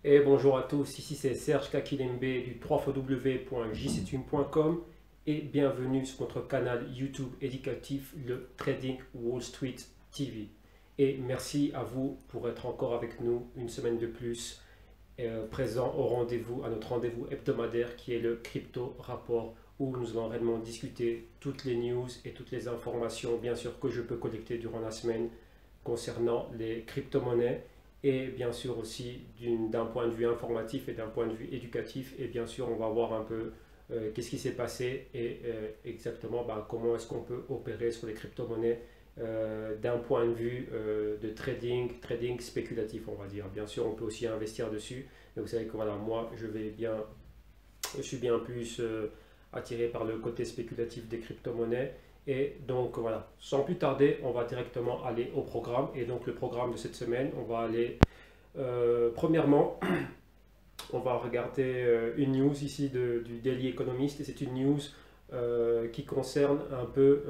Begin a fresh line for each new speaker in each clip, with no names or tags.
Et bonjour à tous, ici c'est Serge Kakilembe du www.jctune.com et bienvenue sur notre canal YouTube éducatif, le Trading Wall Street TV. Et merci à vous pour être encore avec nous une semaine de plus, présent au rendez-vous, à notre rendez-vous hebdomadaire qui est le Crypto Rapport, où nous allons réellement discuter toutes les news et toutes les informations, bien sûr, que je peux collecter durant la semaine concernant les crypto-monnaies et bien sûr aussi d'un point de vue informatif et d'un point de vue éducatif. Et bien sûr, on va voir un peu qu'est-ce qui s'est passé et exactement comment est-ce qu'on peut opérer sur les crypto-monnaies d'un point de vue de trading spéculatif, on va dire. Bien sûr, on peut aussi investir dessus, mais vous savez que voilà, moi, je suis bien plus attiré par le côté spéculatif des crypto-monnaies. Et donc voilà, sans plus tarder, on va directement aller au programme. Et donc le programme de cette semaine, on va aller premièrement, on va regarder une news ici du Daily Economist. Et c'est une news qui concerne un peu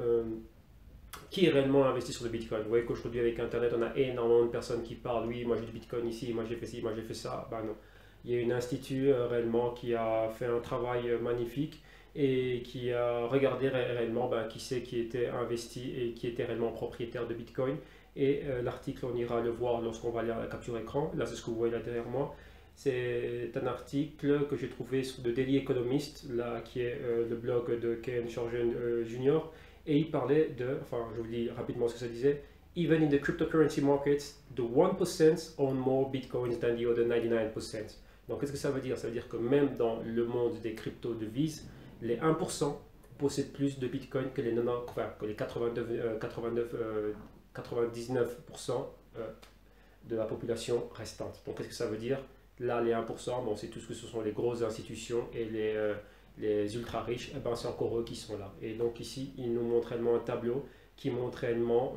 qui est réellement investi sur le Bitcoin. Vous voyez qu'aujourd'hui avec Internet, on a énormément de personnes qui parlent, oui, moi j'ai du Bitcoin ici, moi j'ai fait ci, moi j'ai fait ça. Ben non. Il y a une institut réellement qui a fait un travail magnifique et qui a regardé réellement qui c'est qui était investi et qui était réellement propriétaire de Bitcoin. Et l'article, on ira le voir lorsqu'on va lire la capture écran. Là, c'est ce que vous voyez là derrière moi. C'est un article que j'ai trouvé sur The Daily Economist, là, qui est le blog de Ken Chorgen Jr. Et il parlait de, enfin, je vous dis rapidement ce que ça disait. Even in the cryptocurrency markets, the 1% own more bitcoins than the other 99%. Donc, qu'est-ce que ça veut dire? Ça veut dire que même dans le monde des crypto-devises, les 1% possèdent plus de bitcoin que les, 90, enfin, que les 99% de la population restante. Donc, qu'est-ce que ça veut dire? Là, les 1%, bon, c'est tout ce que ce sont les grosses institutions et les ultra riches, eh ben, c'est encore eux qui sont là. Et donc ici, il nous montre réellement un tableau qui montre réellement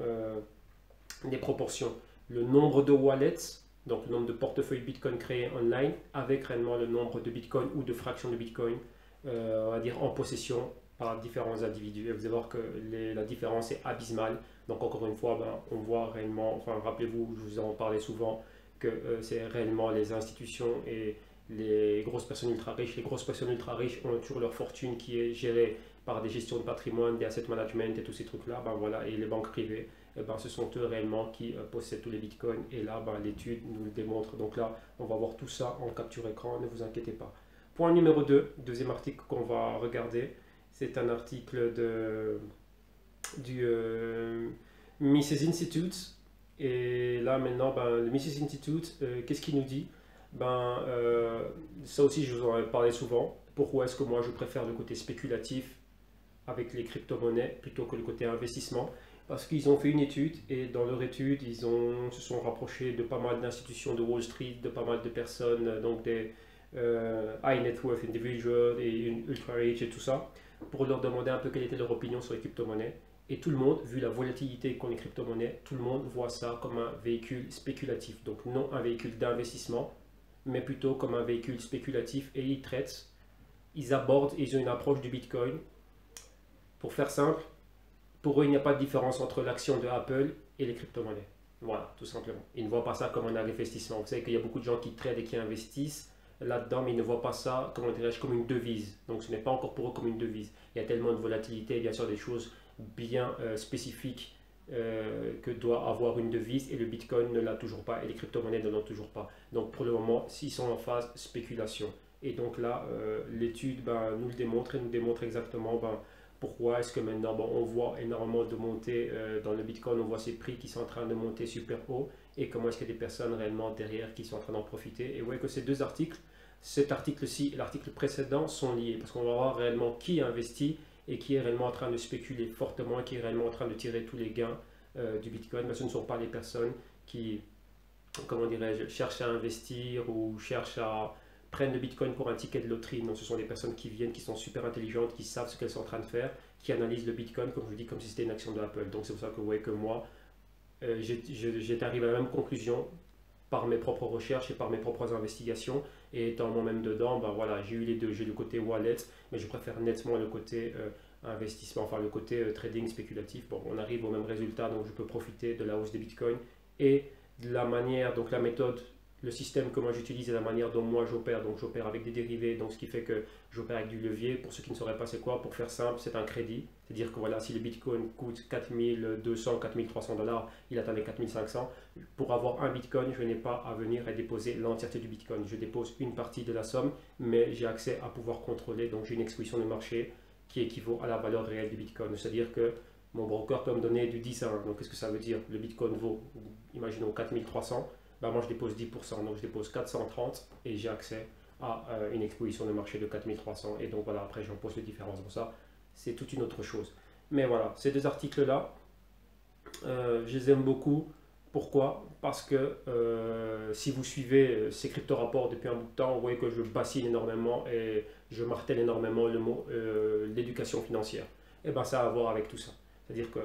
des proportions. Le nombre de wallets, donc le nombre de portefeuilles Bitcoin créés online, avec réellement le nombre de Bitcoin ou de fractions de Bitcoin, on va dire en possession par différents individus. Et vous allez voir que la différence est abysmale. Donc encore une fois, on voit réellement, enfin rappelez-vous, je vous en parlais souvent, que c'est réellement les institutions et les grosses personnes ultra riches. Les grosses personnes ultra riches ont toujours leur fortune qui est gérée par des gestions de patrimoine, des asset management et tous ces trucs-là. Voilà, et les banques privées, ce sont eux réellement qui possèdent tous les bitcoins. Et là, l'étude nous le démontre. Donc là, on va voir tout ça en capture écran, ne vous inquiétez pas. Point numéro 2, deuxième article qu'on va regarder, c'est un article du Mises Institute. Et là maintenant, le Mises Institute, qu'est-ce qu'il nous dit? Ça aussi, je vous en ai parlé souvent. Pourquoi est-ce que moi je préfère le côté spéculatif avec les crypto-monnaies plutôt que le côté investissement? Parce qu'ils ont fait une étude et dans leur étude, se sont rapprochés de pas mal d'institutions de Wall Street, de pas mal de personnes, donc des high net worth individuals et ultra rich et tout ça, pour leur demander un peu quelle était leur opinion sur les crypto-monnaies. Et tout le monde, vu la volatilité qu'ont les crypto-monnaies, tout le monde voit ça comme un véhicule spéculatif. Donc non un véhicule d'investissement, mais plutôt comme un véhicule spéculatif. Et ils abordent, ils ont une approche du Bitcoin. Pour faire simple, pour eux, il n'y a pas de différence entre l'action de Apple et les crypto-monnaies. Voilà, tout simplement. Ils ne voient pas ça comme un investissement. Vous savez qu'il y a beaucoup de gens qui tradent et qui investissent là-dedans, mais ils ne voient pas ça, comment dirais-je, comme une devise. Donc ce n'est pas encore pour eux comme une devise. Il y a tellement de volatilité, bien sûr, des choses bien spécifiques que doit avoir une devise, et le Bitcoin ne l'a toujours pas et les crypto-monnaies ne l'ont toujours pas. Donc pour le moment, ils sont en phase spéculation. Et donc là, l'étude nous le démontre et nous démontre exactement pourquoi est-ce que maintenant on voit énormément de montées dans le Bitcoin, on voit ces prix qui sont en train de monter super haut, et comment est-ce qu'il y a des personnes réellement derrière qui sont en train d'en profiter. Et vous voyez que ces deux articles, cet article-ci et l'article précédent, sont liés, parce qu'on va voir réellement qui investit et qui est réellement en train de spéculer fortement, qui est réellement en train de tirer tous les gains du Bitcoin. Mais ce ne sont pas les personnes qui, comment dirais-je, cherchent à investir ou cherchent à prendre le Bitcoin pour un ticket de loterie. Non, ce sont des personnes qui viennent, qui sont super intelligentes, qui savent ce qu'elles sont en train de faire, qui analysent le Bitcoin, comme je vous dis, comme si c'était une action de Apple. Donc c'est pour ça que vous voyez que moi, j'étais arrivé à la même conclusion par mes propres recherches et par mes propres investigations. Et étant moi-même dedans, voilà, j'ai eu les deux. J'ai le côté wallet, mais je préfère nettement le côté investissement, enfin le côté trading spéculatif. Bon, on arrive au même résultat, donc je peux profiter de la hausse des bitcoins et de la manière, donc la méthode le système que moi j'utilise et la manière dont moi j'opère. Donc j'opère avec des dérivés, donc ce qui fait que j'opère avec du levier. Pour ceux qui ne sauraient pas c'est quoi, pour faire simple, c'est un crédit. C'est-à-dire que voilà, si le Bitcoin coûte 4200, 4300 dollars, il atteint les 4500. Pour avoir un Bitcoin, je n'ai pas à venir et déposer l'entièreté du Bitcoin. Je dépose une partie de la somme, mais j'ai accès à pouvoir contrôler. Donc j'ai une exposition de marché qui équivaut à la valeur réelle du Bitcoin. C'est-à-dire que mon broker peut me donner du 10 à 1. Donc qu'est-ce que ça veut dire? Le Bitcoin vaut, imaginons 4300. Ben moi je dépose 10%, donc je dépose 430 et j'ai accès à une exposition de marché de 4300. Et donc voilà, après j'en pose les différences. Bon, ça, c'est toute une autre chose. Mais voilà, ces deux articles-là, je les aime beaucoup. Pourquoi? Parce que si vous suivez ces crypto-rapports depuis un bout de temps, vous voyez que je bassine énormément et je martèle énormément le mot l'éducation financière. Et bien ça a à voir avec tout ça. C'est-à-dire que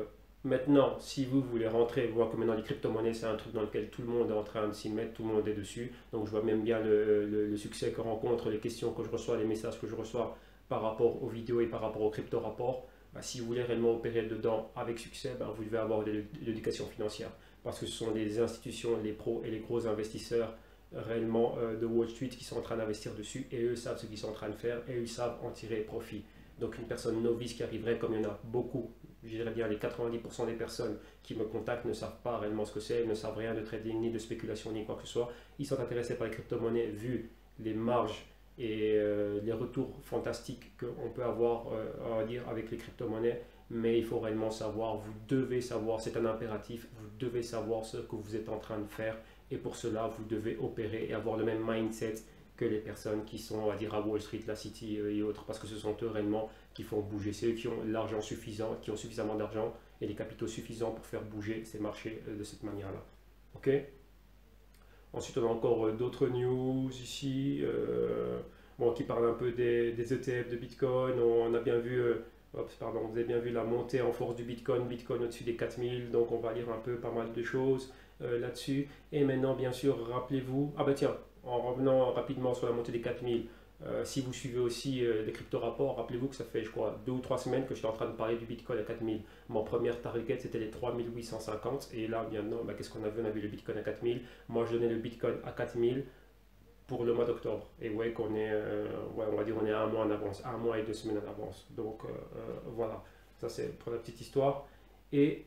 maintenant, si vous voulez rentrer, voir que maintenant les crypto-monnaies, c'est un truc dans lequel tout le monde est en train de s'y mettre, tout le monde est dessus. Donc je vois même bien le succès que rencontre, les questions que je reçois, les messages que je reçois par rapport aux vidéos et par rapport aux crypto-rapports. Ben, si vous voulez réellement opérer dedans avec succès, ben, vous devez avoir de l'éducation financière. Parce que ce sont les institutions, les pros et les gros investisseurs réellement de Wall Street qui sont en train d'investir dessus et eux savent ce qu'ils sont en train de faire et eux savent en tirer profit. Donc une personne novice qui arriverait, comme il y en a beaucoup, je dirais bien les 90% des personnes qui me contactent ne savent pas réellement ce que c'est, ne savent rien de trading, ni de spéculation, ni quoi que ce soit. Ils sont intéressés par les crypto-monnaies vu les marges et les retours fantastiques qu'on peut avoir on va dire, avec les crypto-monnaies. Mais il faut réellement savoir, vous devez savoir, c'est un impératif, vous devez savoir ce que vous êtes en train de faire. Et pour cela, vous devez opérer et avoir le même mindset que les personnes qui sont, on va dire, à Wall Street, la City et autres, parce que ce sont eux réellement qui font bouger. C'est eux qui ont l'argent suffisant, qui ont suffisamment d'argent et les capitaux suffisants pour faire bouger ces marchés de cette manière-là. Ok. Ensuite, on a encore d'autres news ici, bon, qui parlent un peu des ETF de Bitcoin. On a bien vu, pardon, vous avez bien vu la montée en force du Bitcoin, Bitcoin au-dessus des 4000, donc on va lire un peu pas mal de choses là-dessus. Et maintenant, bien sûr, rappelez-vous, ah bah tiens, en revenant rapidement sur la montée des 4000, si vous suivez aussi les crypto-rapports, rappelez-vous que ça fait, je crois, 2 ou 3 semaines que je suis en train de parler du Bitcoin à 4000. Mon premier target, c'était les 3850. Et là, maintenant, bah, qu'est-ce qu'on a vu? On a vu le Bitcoin à 4000. Moi, je donnais le Bitcoin à 4000 pour le mois d'octobre. Et vous voyez qu'on est, ouais, on va dire, on est à un mois en avance, 1 mois et 2 semaines en avance. Donc, voilà, ça c'est pour la petite histoire. Et,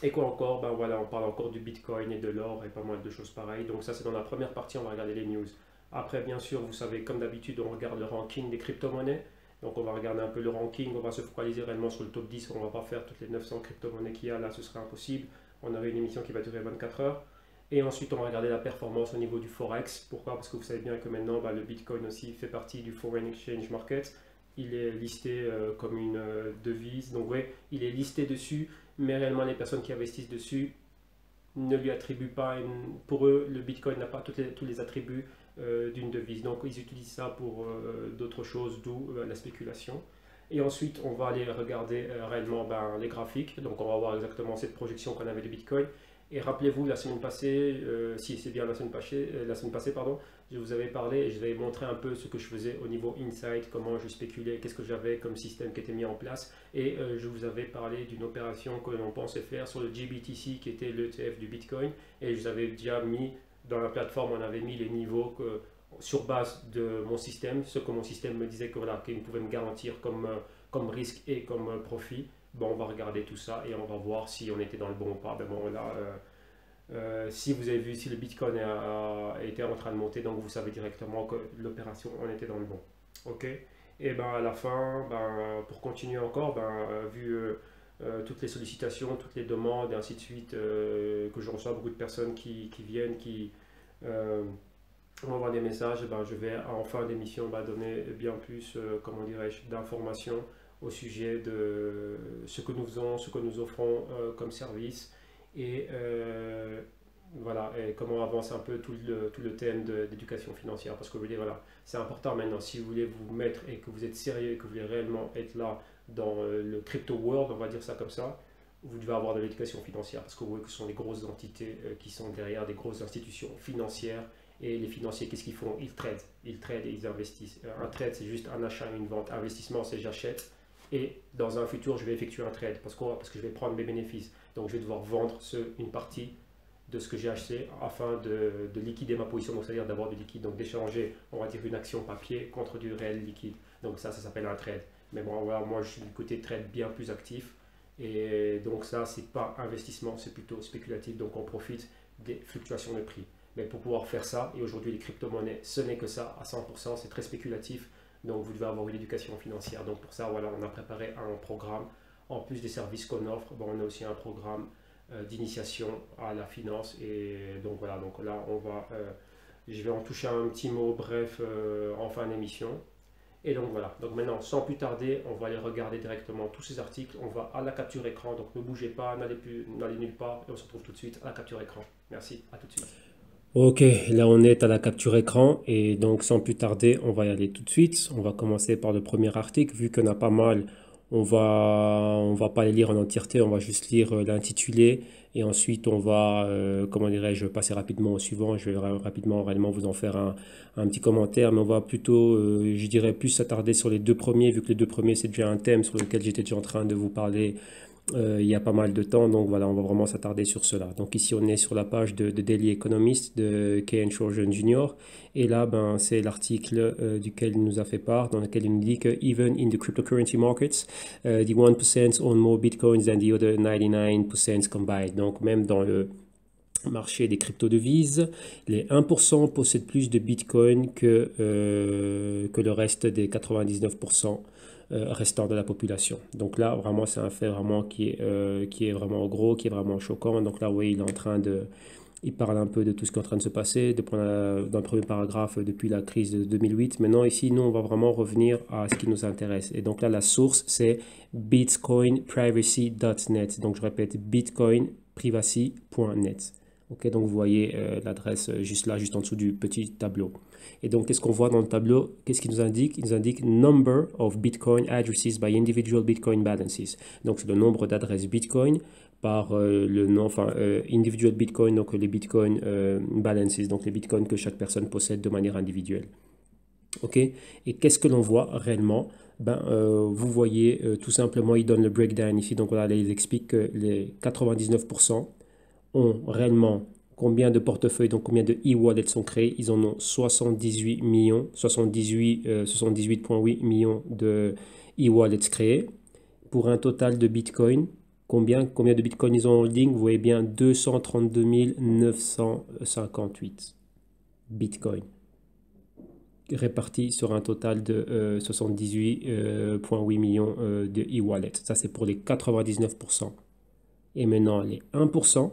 et quoi encore? Ben voilà, on parle encore du Bitcoin et de l'or et pas mal de choses pareilles. Donc ça, c'est dans la première partie, on va regarder les news. Après, bien sûr, vous savez, comme d'habitude, on regarde le ranking des crypto-monnaies. Donc, on va regarder un peu le ranking. On va se focaliser réellement sur le top 10. On ne va pas faire toutes les 900 crypto-monnaies qu'il y a. Là, ce serait impossible. On aurait une émission qui va durer 24 heures. Et ensuite, on va regarder la performance au niveau du Forex. Pourquoi? Parce que vous savez bien que maintenant, bah, le Bitcoin aussi fait partie du Foreign Exchange Market. Il est listé comme une devise. Donc, ouais, il est listé dessus. Mais réellement, les personnes qui investissent dessus ne lui attribuent pas. Pour eux, le Bitcoin n'a pas tous les attributs d'une devise. Donc ils utilisent ça pour d'autres choses, d'où la spéculation. Et ensuite, on va aller regarder réellement les graphiques. Donc on va voir exactement cette projection qu'on avait de Bitcoin. Et rappelez-vous, la semaine passée, si c'est bien la semaine passée, pardon, je vous avais parlé et je vous avais montré un peu ce que je faisais au niveau insight, comment je spéculais, qu'est-ce que j'avais comme système qui était mis en place. Et je vous avais parlé d'une opération que l'on pensait faire sur le GBTC qui était l'ETF du Bitcoin. Et je vous avais déjà mis dans la plateforme, on avait mis les niveaux que, sur base de mon système, ce que mon système me disait que, voilà, qu'il pouvait me garantir comme risque et comme profit. Bon, on va regarder tout ça et on va voir si on était dans le bon ou pas. Ben bon, là, si vous avez vu, si le Bitcoin était en train de monter, donc vous savez directement que l'opération, on était dans le bon. Ok. Et ben à la fin, ben, pour continuer encore, vu toutes les sollicitations, toutes les demandes et ainsi de suite, que je reçois beaucoup de personnes qui viennent, qui m'envoient des messages, ben, je vais en fin d'émission donner bien plus, comment dirais-je, d'informations au sujet de ce que nous faisons, ce que nous offrons comme service et voilà, et comment avance un peu tout le thème d'éducation financière. Parce que vous voulez, voilà, c'est important maintenant, si vous voulez vous mettre et que vous êtes sérieux et que vous voulez réellement être là dans le crypto world, on va dire ça comme ça, vous devez avoir de l'éducation financière parce que vous voyez que ce sont des grosses entités qui sont derrière, des grosses institutions financières. Et les financiers, qu'est-ce qu'ils font? Ils tradent et ils investissent. Un trade, c'est juste un achat et une vente. Investissement, c'est j'achète et dans un futur, je vais effectuer un trade. Parce que je vais prendre mes bénéfices. Donc, je vais devoir vendre une partie de ce que j'ai acheté afin de liquider ma position, donc c'est-à-dire d'avoir du liquide, donc d'échanger, on va dire, une action papier contre du réel liquide. Donc ça s'appelle un trade. Mais bon, voilà, moi je suis du côté trade bien plus actif. Et donc ça, c'est pas investissement, c'est plutôt spéculatif. Donc on profite des fluctuations de prix. Mais pour pouvoir faire ça, et aujourd'hui les crypto-monnaies, ce n'est que ça à 100%, c'est très spéculatif. Donc vous devez avoir une éducation financière. Donc pour ça, voilà, on a préparé un programme. En plus des services qu'on offre, bon, on a aussi un programme d'initiation à la finance. Et donc voilà, donc là, je vais en toucher un petit mot bref en fin d'émission. Et donc voilà, donc maintenant sans plus tarder, on va aller regarder directement tous ces articles. On va à la capture écran, donc ne bougez pas, n'allez nulle part et on se retrouve tout de suite à la capture écran. Merci, à tout de suite. Ok, là on est à la capture écran et donc sans plus tarder, on va y aller tout de suite. On va commencer par le premier article, vu qu'on a pas mal, on va pas les lire en entièreté, on va juste lire l'intitulé et ensuite on va, comment dirais-je, passer rapidement au suivant. Je vais rapidement réellement vous en faire un petit commentaire, mais on va plutôt, je dirais, plus s'attarder sur les deux premiers, vu que les deux premiers c'est déjà un thème sur lequel j'étais déjà en train de vous parler il y a pas mal de temps, donc voilà, on va vraiment s'attarder sur cela. Donc ici, on est sur la page de Daily Economist de Ken Shorgen Jr. Et là, ben, c'est l'article duquel il nous a fait part, dans lequel il nous dit que even in the cryptocurrency markets, the 1% own more bitcoins than the other 99% combined. Donc même dans le marché des crypto-devises, les 1% possèdent plus de bitcoin que le reste des 99% restant de la population. Donc là, vraiment, c'est un fait vraiment qui est vraiment gros, qui est vraiment choquant. Donc là, oui, il parle un peu de tout ce qui est en train de se passer, dans le premier paragraphe depuis la crise de 2008. Maintenant, ici, nous, on va vraiment revenir à ce qui nous intéresse. Et donc là, la source, c'est bitcoinprivacy.net. Donc, je répète, bitcoinprivacy.net. Ok, donc vous voyez l'adresse juste là, juste en dessous du petit tableau. Et donc, qu'est-ce qu'on voit dans le tableau? Qu'est-ce qu'il nous indique? Il nous indique number of Bitcoin addresses by individual Bitcoin balances. Donc, c'est le nombre d'adresses Bitcoin par le nom, enfin, individual Bitcoin, donc les Bitcoin balances, donc les Bitcoins que chaque personne possède de manière individuelle. Ok? Et qu'est-ce que l'on voit réellement? Ben, vous voyez tout simplement, il donne le breakdown ici. Donc, voilà, là, il explique que les 99% ont réellement combien de portefeuilles, donc combien de e-wallets sont créés. Ils en ont 78 millions, 78,8 millions de e-wallets créés pour un total de Bitcoin. Combien de Bitcoin ils ont en holding? Vous voyez bien 232 958 Bitcoin répartis sur un total de 78,8 millions de e-wallets. Ça, c'est pour les 99%. Et maintenant, les 1%.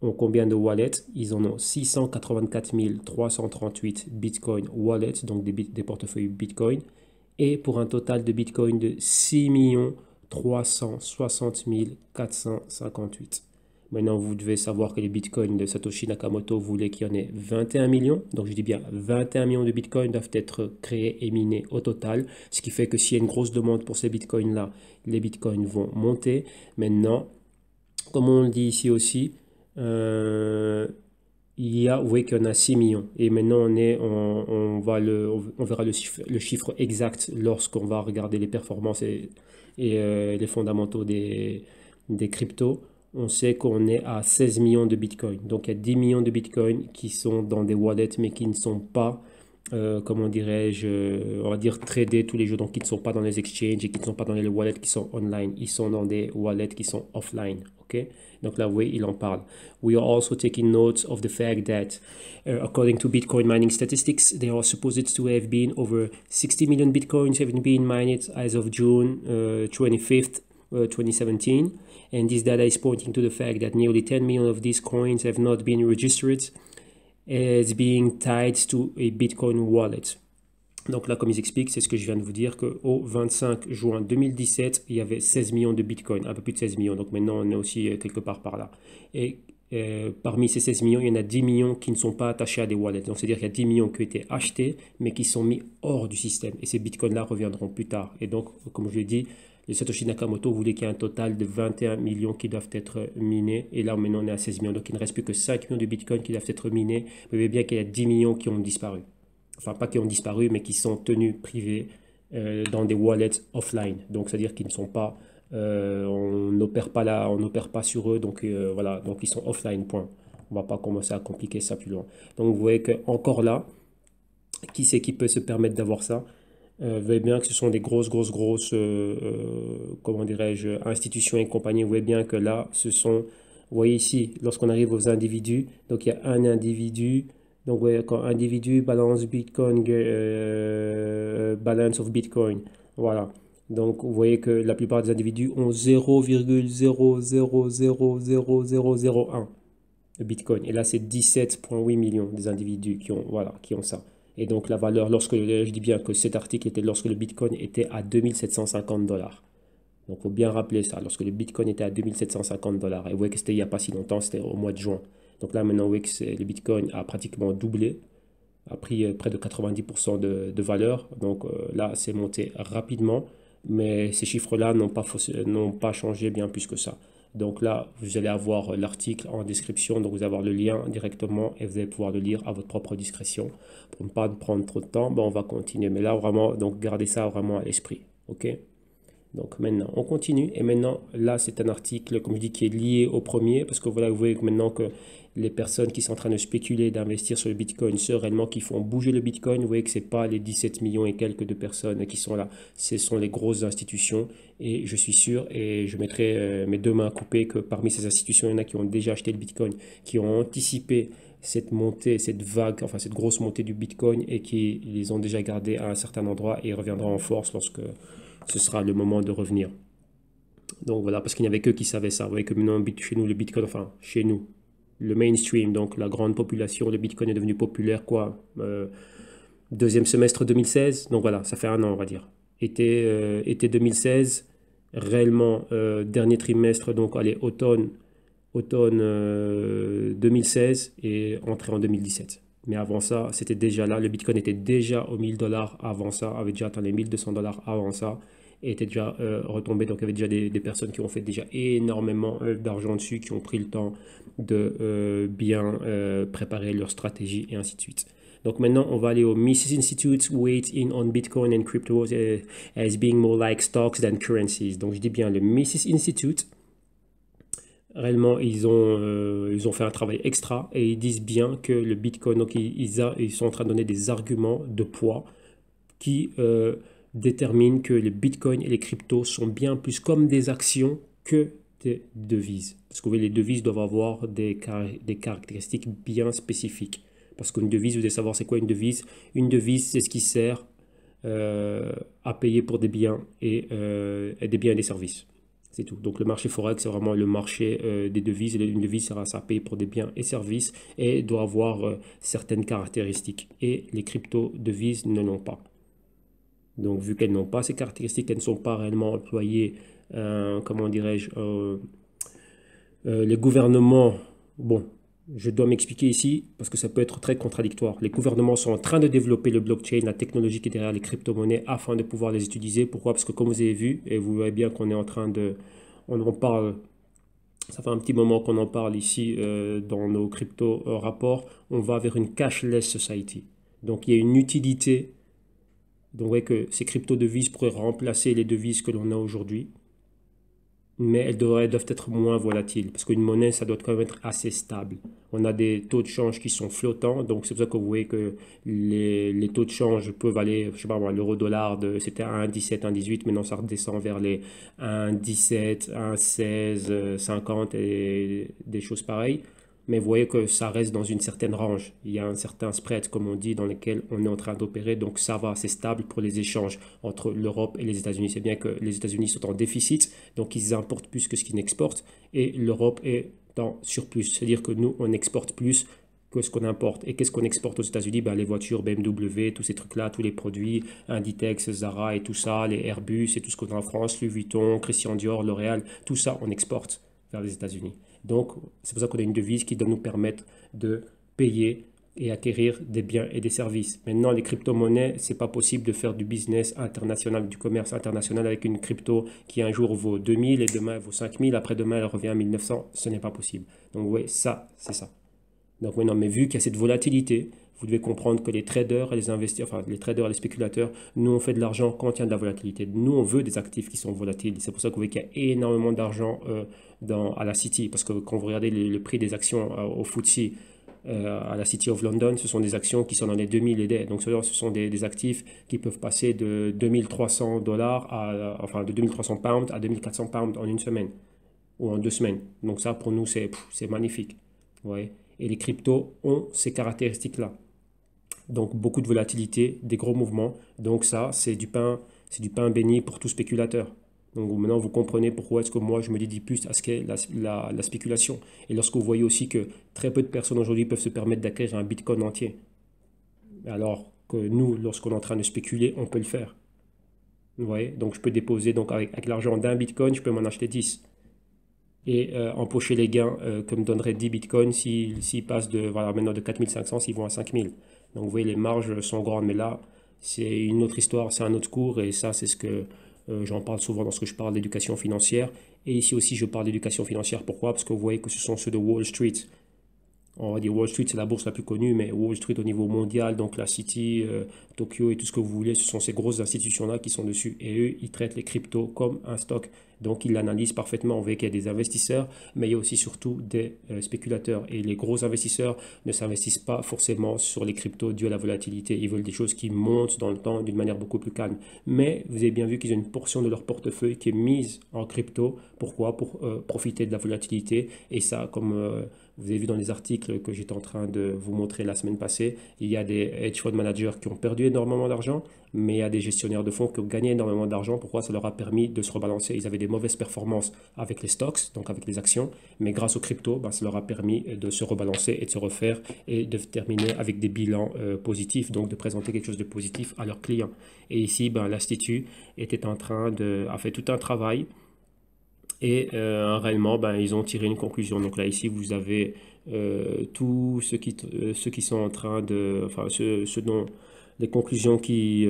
ont combien de wallets? Ils en ont 684 338 Bitcoin wallets, donc des portefeuilles Bitcoin, et pour un total de Bitcoin de 6 360 458. Maintenant, vous devez savoir que les Bitcoins de Satoshi Nakamoto voulaient qu'il y en ait 21 millions. Donc, je dis bien 21 millions de Bitcoins doivent être créés et minés au total. Ce qui fait que s'il y a une grosse demande pour ces Bitcoins-là, les Bitcoins vont monter. Maintenant, comme on le dit ici aussi, vous voyez qu'il y en a 6 millions. Et maintenant, on verra le chiffre exact lorsqu'on va regarder les performances et les fondamentaux des cryptos. On sait qu'on est à 16 millions de Bitcoin. Donc, il y a 10 millions de Bitcoin qui sont dans des wallets, mais qui ne sont pas, comment dirais-je, on va dire tradés tous les jours. Donc, qui ne sont pas dans les exchanges et qui ne sont pas dans les wallets qui sont online. Ils sont dans des wallets qui sont offline. OK? Donc là, oui, il en parle. We are also taking note of the fact that, according to Bitcoin mining statistics, there are supposed to have been over 60 million Bitcoins having been mined as of June 25th, 2017. And this data is pointing to the fact that nearly 10 million of these coins have not been registered as being tied to a Bitcoin wallet. Donc là, comme ils expliquent, c'est ce que je viens de vous dire, qu'au 25 juin 2017, il y avait 16 millions de Bitcoin, un peu plus de 16 millions. Donc maintenant, on est aussi quelque part par là. Et parmi ces 16 millions, il y en a 10 millions qui ne sont pas attachés à des wallets. Donc c'est-à-dire qu'il y a 10 millions qui ont été achetés, mais qui sont mis hors du système. Et ces Bitcoins-là reviendront plus tard. Et donc, comme je l'ai dit, le Satoshi Nakamoto voulait qu'il y ait un total de 21 millions qui doivent être minés. Et là, maintenant, on est à 16 millions. Donc il ne reste plus que 5 millions de Bitcoin qui doivent être minés. Vous voyez bien qu'il y a 10 millions qui ont disparu. Enfin, pas qui ont disparu, mais qui sont tenus privés dans des wallets offline. Donc, c'est-à-dire qu'ils ne sont pas, on n'opère pas là, on n'opère pas sur eux. Donc, voilà, donc ils sont offline, point. On va pas commencer à compliquer ça plus loin. Donc vous voyez que encore là, qui c'est qui peut se permettre d'avoir ça? Vous voyez bien que ce sont des grosses, comment dirais-je, institutions et compagnie. Vous voyez bien que là, vous voyez ici, lorsqu'on arrive aux individus, donc il y a un individu, donc vous voyez, quand individu, balance Bitcoin, balance of Bitcoin, voilà. Donc vous voyez que la plupart des individus ont 0,00000001 de Bitcoin. Et là, c'est 17,8 millions des individus qui ont, voilà, qui ont ça. Et donc la valeur, je dis bien que cet article était lorsque le Bitcoin était à 2750 dollars. Donc il faut bien rappeler ça, lorsque le Bitcoin était à 2750 dollars. Et vous voyez que c'était il n'y a pas si longtemps, c'était au mois de juin. Donc là maintenant, vous voyez que le Bitcoin a pratiquement doublé, a pris près de 90% de valeur. Donc là, c'est monté rapidement, mais ces chiffres-là n'ont pas changé bien plus que ça. Donc là, vous allez avoir l'article en description, donc vous allez avoir le lien directement et vous allez pouvoir le lire à votre propre discrétion. Pour ne pas prendre trop de temps, on va continuer. Mais là, vraiment, donc gardez ça vraiment à l'esprit. OK? Donc maintenant, on continue. Et maintenant, là, c'est un article, comme je dis, qui est lié au premier. Parce que voilà, vous voyez que maintenant que les personnes qui sont en train de spéculer, d'investir sur le Bitcoin, ceux réellement qui font bouger le Bitcoin, vous voyez que ce n'est pas les 17 millions et quelques de personnes qui sont là. Ce sont les grosses institutions. Et je suis sûr, et je mettrai mes deux mains coupées, que parmi ces institutions, il y en a qui ont déjà acheté le Bitcoin, qui ont anticipé cette montée, cette vague, enfin cette grosse montée du Bitcoin et qui les ont déjà gardés à un certain endroit et reviendront en force lorsque ce sera le moment de revenir. Donc voilà, parce qu'il n'y avait que qui savaient ça. Vous voyez que maintenant, chez nous, le Bitcoin, enfin, chez nous, le mainstream, donc la grande population, le Bitcoin est devenu populaire, quoi, deuxième semestre 2016. Donc voilà, ça fait un an, on va dire. Été 2016, réellement, dernier trimestre, donc allez, automne 2016 et entrée en 2017. Mais avant ça, c'était déjà là. Le Bitcoin était déjà aux 1000 dollars avant ça, avait déjà atteint les 1200 dollars avant ça et était déjà retombé. Donc, il y avait déjà des personnes qui ont fait déjà énormément d'argent dessus, qui ont pris le temps de bien préparer leur stratégie et ainsi de suite. Donc maintenant, on va aller au Mises Institute weight in on Bitcoin and cryptos as being more like stocks than currencies. Donc, je dis bien le Mises Institute. Réellement, ils ont fait un travail extra et ils disent bien que le Bitcoin, donc ils sont en train de donner des arguments de poids qui déterminent que les Bitcoins et les cryptos sont bien plus comme des actions que des devises. Parce que vous voyez, les devises doivent avoir des caractéristiques bien spécifiques. Parce qu'une devise, vous devez savoir c'est quoi une devise. Une devise, c'est ce qui sert à payer pour des biens et des biens et des services. C'est tout. Donc le marché Forex, c'est vraiment le marché des devises. Une devise sert à payer pour des biens et services et doit avoir certaines caractéristiques. Et les crypto-devises ne l'ont pas. Donc vu qu'elles n'ont pas ces caractéristiques, elles ne sont pas réellement employées, comment dirais-je, les gouvernements, bon, je dois m'expliquer ici parce que ça peut être très contradictoire. Les gouvernements sont en train de développer le blockchain, la technologie qui est derrière les crypto-monnaies afin de pouvoir les utiliser. Pourquoi? Parce que comme vous avez vu, et vous voyez bien qu'on est en train de... On en parle, ça fait un petit moment qu'on en parle ici dans nos crypto-rapports. On va vers une cashless society. Donc il y a une utilité. Donc vous voyez que ces crypto-devises pourraient remplacer les devises que l'on a aujourd'hui. Mais elles doivent être moins volatiles parce qu'une monnaie, ça doit quand même être assez stable. On a des taux de change qui sont flottants, donc c'est pour ça que vous voyez que les taux de change peuvent aller, je sais pas moi, l'euro-dollar, c'était à 1,17, 1,18, maintenant ça redescend vers les 1,17, 1,16, 50 et des choses pareilles. Mais vous voyez que ça reste dans une certaine range. Il y a un certain spread, comme on dit, dans lequel on est en train d'opérer. Donc ça va, c'est stable pour les échanges entre l'Europe et les États-Unis. C'est bien que les États-Unis sont en déficit, donc ils importent plus que ce qu'ils n'exportent. Et l'Europe est en surplus. C'est-à-dire que nous, on exporte plus que ce qu'on importe. Et qu'est-ce qu'on exporte aux États-Unis? Les voitures BMW, tous ces trucs-là, tous les produits, Inditex, Zara et tout ça, les Airbus et tout ce qu'on a en France, Louis Vuitton, Christian Dior, L'Oréal, tout ça, on exporte vers les États-Unis. Donc, c'est pour ça qu'on a une devise qui doit nous permettre de payer et acquérir des biens et des services. Maintenant, les crypto-monnaies, ce n'est pas possible de faire du business international, du commerce international avec une crypto qui un jour vaut 2000 et demain elle vaut 5000, après-demain elle revient à 1900. Ce n'est pas possible. Donc, oui, ça, c'est ça. Donc, maintenant, mais vu qu'il y a cette volatilité, vous devez comprendre que les traders et les investisseurs, enfin les traders et les spéculateurs, nous on fait de l'argent quand il y a de la volatilité. Nous on veut des actifs qui sont volatiles. C'est pour ça que vous voyez qu'il y a énormément d'argent à la City. Parce que quand vous regardez le prix des actions au FTSE, à la City of London, ce sont des actions qui sont dans les 2000 et des. Donc ce sont des actifs qui peuvent passer de 2300 dollars enfin de 2300 pounds à 2400 pounds en une semaine ou en 2 semaines. Donc ça pour nous c'est magnifique. Ouais. Et les cryptos ont ces caractéristiques-là. Donc beaucoup de volatilité, des gros mouvements. Donc ça c'est du pain béni pour tout spéculateur. Donc maintenant, vous comprenez pourquoi est-ce que moi, je me dédie plus à ce qu'est la spéculation. Et lorsque vous voyez aussi que très peu de personnes aujourd'hui peuvent se permettre d'acquérir un Bitcoin entier, alors que nous, lorsqu'on est en train de spéculer, on peut le faire. Vous voyez? Donc je peux déposer, donc avec l'argent d'un Bitcoin, je peux m'en acheter 10. Et empocher les gains que me donnerait 10 Bitcoins s'ils passent voilà, maintenant de 4500, s'ils vont à 5000. Donc vous voyez, les marges sont grandes. Mais là, c'est une autre histoire, c'est un autre cours. Et ça, c'est ce que j'en parle souvent lorsque je parle d'éducation financière. Et ici aussi, je parle d'éducation financière. Pourquoi? Parce que vous voyez que ce sont ceux de Wall Street. On va dire Wall Street, c'est la bourse la plus connue, mais Wall Street au niveau mondial, donc la City, Tokyo et tout ce que vous voulez, ce sont ces grosses institutions-là qui sont dessus. Et eux, ils traitent les cryptos comme un stock. Donc, ils l'analysent parfaitement. On voit qu'il y a des investisseurs, mais il y a aussi surtout des spéculateurs. Et les gros investisseurs ne s'investissent pas forcément sur les cryptos dû à la volatilité. Ils veulent des choses qui montent dans le temps d'une manière beaucoup plus calme. Mais vous avez bien vu qu'ils ont une portion de leur portefeuille qui est mise en crypto. Pourquoi? Pour profiter de la volatilité. Et ça, comme vous avez vu dans les articles que j'étais en train de vous montrer la semaine passée, il y a des hedge fund managers qui ont perdu énormément d'argent, mais il y a des gestionnaires de fonds qui ont gagné énormément d'argent. Pourquoi? Ça leur a permis de se rebalancer. Ils avaient des mauvaises performances avec les stocks, donc avec les actions, mais grâce aux cryptos, ça leur a permis de se rebalancer et de se refaire et de terminer avec des bilans positifs, donc de présenter quelque chose de positif à leurs clients. Et ici, l'Institut a fait tout un travail. Et réellement, ils ont tiré une conclusion. Donc là, ici, vous avez tous ceux qui sont en train de... Enfin, ceux dont les conclusions qu'ils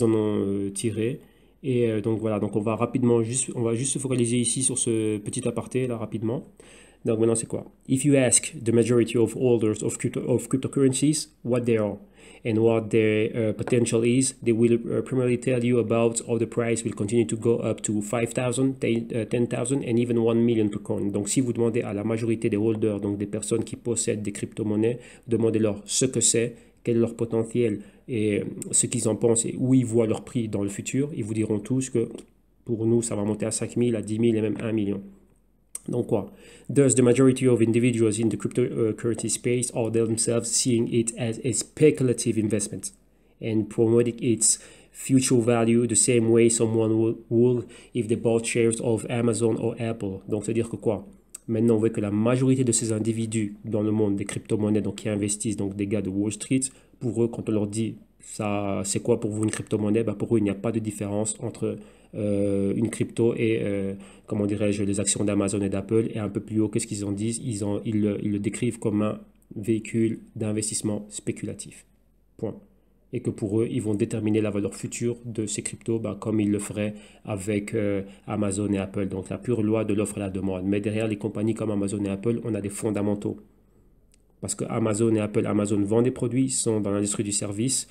en ont tirées. Et donc voilà, donc on va juste se focaliser ici sur ce petit aparté là rapidement. Donc maintenant, c'est quoi? If you ask the majority of holders of cryptocurrencies what they are and what their potential is, they will primarily tell you about how the price will continue to go up to 5,000, 10,000 and even 1 million per coin. Donc si vous demandez à la majorité des holders, donc des personnes qui possèdent des crypto-monnaies, demandez-leur ce que c'est, quel est leur potentiel et ce qu'ils en pensent et où ils voient leur prix dans le futur, ils vous diront tous que pour nous, ça va monter à 5 000, à 10 000 et même 1 million. Donc quoi? Thus, the majority of individuals in the cryptocurrency space are themselves seeing it as a speculative investment and promoting its future value the same way someone would if they bought shares of Amazon or Apple. Donc, c'est-à-dire que quoi? Maintenant, on voit que la majorité de ces individus dans le monde des crypto-monnaies, donc qui investissent, donc des gars de Wall Street, pour eux, quand on leur dit ça, c'est quoi pour vous une crypto-monnaie? Pour eux, il n'y a pas de différence entre une crypto et, comment dirais-je, les actions d'Amazon et d'Apple. Et un peu plus haut, qu'est-ce qu'ils en disent? Ils le décrivent comme un véhicule d'investissement spéculatif. Point. Et que pour eux, ils vont déterminer la valeur future de ces cryptos comme ils le feraient avec Amazon et Apple. Donc la pure loi de l'offre et la demande. Mais derrière les compagnies comme Amazon et Apple, on a des fondamentaux. Parce que Amazon et Apple, Amazon vend des produits, ils sont dans l'industrie du service,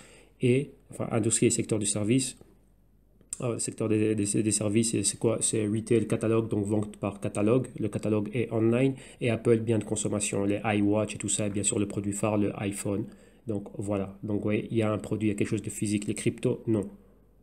industrie et secteur du service. Secteur des services, c'est quoi? C'est retail, catalogue, donc vente par catalogue. Le catalogue est online. Et Apple, biens de consommation, les iWatch et tout ça, et bien sûr le produit phare, le iPhone. Donc voilà, donc il y a un produit, il y a quelque chose de physique. Les cryptos, non.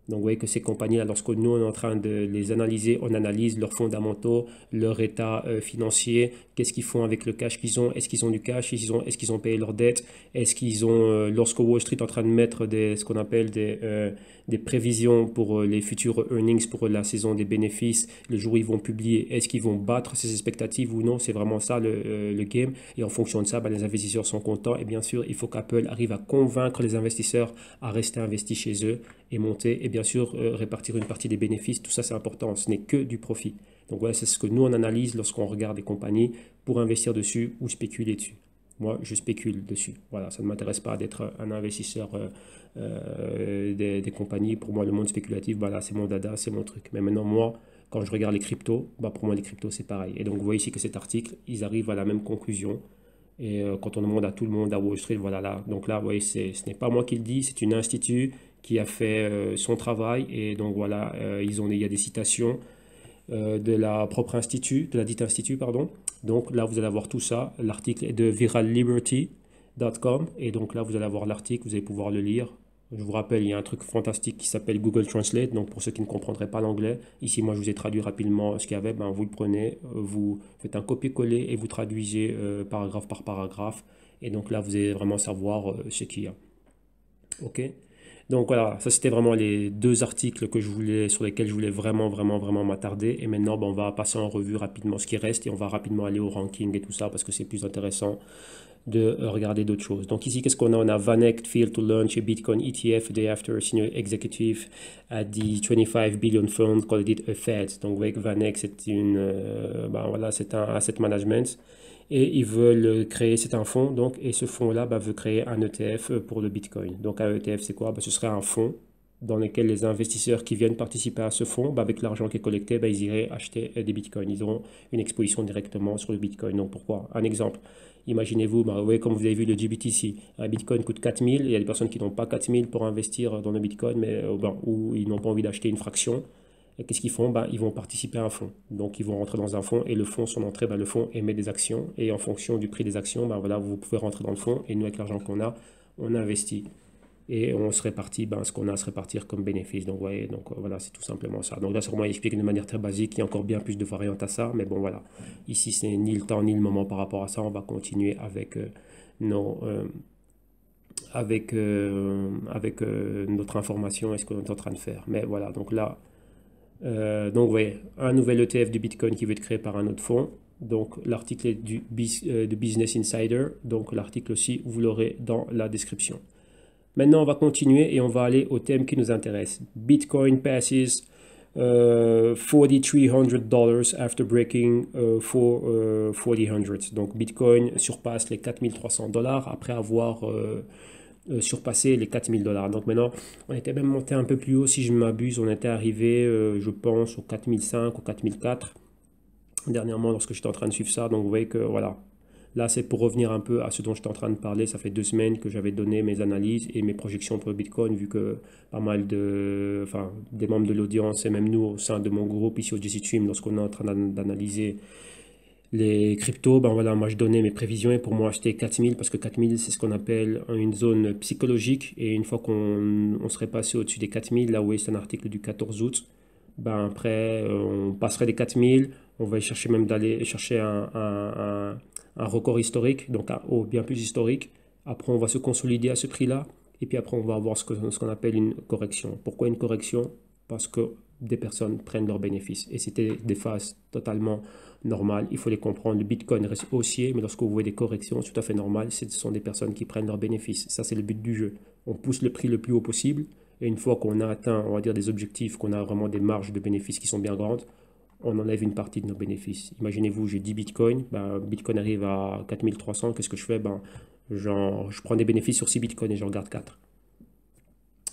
Donc vous voyez que ces compagnies-là, lorsque nous on est en train de les analyser, on analyse leurs fondamentaux, leur état financier, qu'est-ce qu'ils font avec le cash qu'ils ont, est-ce qu'ils ont du cash, est-ce qu'ils ont payé leurs dettes, est-ce qu'ils ont, lorsque Wall Street est en train de mettre ce qu'on appelle des prévisions pour les futurs earnings, pour la saison des bénéfices, le jour où ils vont publier, est-ce qu'ils vont battre ces expectatives ou non, c'est vraiment ça le game. Et en fonction de ça, les investisseurs sont contents et bien sûr, il faut qu'Apple arrive à convaincre les investisseurs à rester investis chez eux et monter et bien sûr répartir une partie des bénéfices. Tout ça, c'est important. Ce n'est que du profit. Donc voilà, c'est ce que nous, on analyse lorsqu'on regarde des compagnies pour investir dessus ou spéculer dessus. Moi, je spécule dessus. Voilà, ça ne m'intéresse pas d'être un investisseur des compagnies. Pour moi, le monde spéculatif, voilà, c'est mon dada, c'est mon truc. Mais maintenant, moi, quand je regarde les cryptos, pour moi, les cryptos, c'est pareil. Et donc, vous voyez ici que cet article, ils arrivent à la même conclusion Et quand on demande à tout le monde à Wall Street, voilà là. Donc là, vous voyez, ce n'est pas moi qui le dis, c'est une institut qui a fait son travail. Et donc voilà, il y a des citations de la propre institut, de la dite institut, pardon. Donc là, vous allez avoir tout ça. L'article est de viralliberty.com. Et donc là, vous allez avoir l'article, vous allez pouvoir le lire. Je vous rappelle, il y a un truc fantastique qui s'appelle Google Translate. Donc pour ceux qui ne comprendraient pas l'anglais, ici, moi, je vous ai traduit rapidement ce qu'il y avait. Ben, vous le prenez, vous faites un copier-coller et vous traduisez paragraphe par paragraphe. Et donc là, vous allez vraiment savoir ce qu'il y a. OK? Donc voilà, ça c'était vraiment les deux articles sur lesquels je voulais vraiment m'attarder. Et maintenant, ben, on va passer en revue rapidement ce qui reste et on va rapidement aller au ranking et tout ça parce que c'est plus intéressant de regarder d'autres choses. Donc ici, qu'est-ce qu'on a? On a Vanek failed to launch a Bitcoin ETF a day after a senior executive at the 25 billion fund called it a Fed. Donc avec Vanek, c'est un asset management. Et ils veulent créer, c'est un fonds, donc, et ce fonds-là veut créer un ETF pour le Bitcoin. Donc un ETF, c'est quoi? Ce serait un fonds dans lequel les investisseurs qui viennent participer à ce fonds, avec l'argent qui est collecté, ils iraient acheter des Bitcoins. Ils auront une exposition directement sur le Bitcoin. Donc pourquoi? Un exemple. Imaginez-vous, comme vous avez vu le GBTC, un Bitcoin coûte 4000, il y a des personnes qui n'ont pas 4000 pour investir dans le Bitcoin, mais ou ils n'ont pas envie d'acheter une fraction. Et qu'est-ce qu'ils font? Ils vont participer à un fonds. Donc, ils vont rentrer dans un fonds et le fonds, son entrée, le fonds émet des actions. Et en fonction du prix des actions, voilà, vous pouvez rentrer dans le fonds. Et nous, avec l'argent qu'on a, on investit. Et on se répartit ce qu'on a à se répartir comme bénéfice. Donc, voyez, voilà, c'est tout simplement ça. Donc là, c'est vraiment expliqué de manière très basique. Il y a encore bien plus de variantes à ça. Mais bon, voilà. Ici, c'est ni le temps ni le moment par rapport à ça. On va continuer avec notre information et ce qu'on est en train de faire. Mais voilà, donc là, donc, vous voyez, un nouvel ETF du Bitcoin qui va être créé par un autre fonds. Donc, l'article est de Business Insider. Donc, l'article aussi, vous l'aurez dans la description. Maintenant, on va continuer et on va aller au thème qui nous intéresse. Bitcoin passes $4,300 after breaking 4,000. Donc, Bitcoin surpasse les $4,300 après avoir surpasser les $4,000. Donc maintenant, on était même monté un peu plus haut, si je ne m'abuse, on était arrivé, je pense, aux 4,500, aux 4,004 dernièrement lorsque j'étais en train de suivre ça. Donc vous voyez que voilà, là c'est pour revenir un peu à ce dont j'étais en train de parler. Ça fait 2 semaines que j'avais donné mes analyses et mes projections pour le Bitcoin, vu que pas mal des membres de l'audience et même nous au sein de mon groupe ici au GC Stream, lorsqu'on est en train d'analyser les cryptos, voilà, moi je donnais mes prévisions et pour moi acheter 4000 parce que 4000 c'est ce qu'on appelle une zone psychologique et une fois qu'on serait passé au-dessus des 4000, là où c'est un article du 14 août, après on passerait des 4000, on va chercher même d'aller chercher un record historique, donc un haut bien plus historique. Après on va se consolider à ce prix-là et puis après on va avoir ce qu'on appelle une correction. Pourquoi une correction? Parce que des personnes prennent leurs bénéfices et c'était des phases totalement normal, il faut les comprendre. Le Bitcoin reste haussier, mais lorsque vous voyez des corrections, c'est tout à fait normal. Ce sont des personnes qui prennent leurs bénéfices. Ça, c'est le but du jeu. On pousse le prix le plus haut possible. Et une fois qu'on a atteint, on va dire, des objectifs, qu'on a vraiment des marges de bénéfices qui sont bien grandes, on enlève une partie de nos bénéfices. Imaginez-vous, j'ai 10 Bitcoin. Bitcoin arrive à 4300. Qu'est-ce que je fais? Je prends des bénéfices sur 6 Bitcoins et j'en garde 4.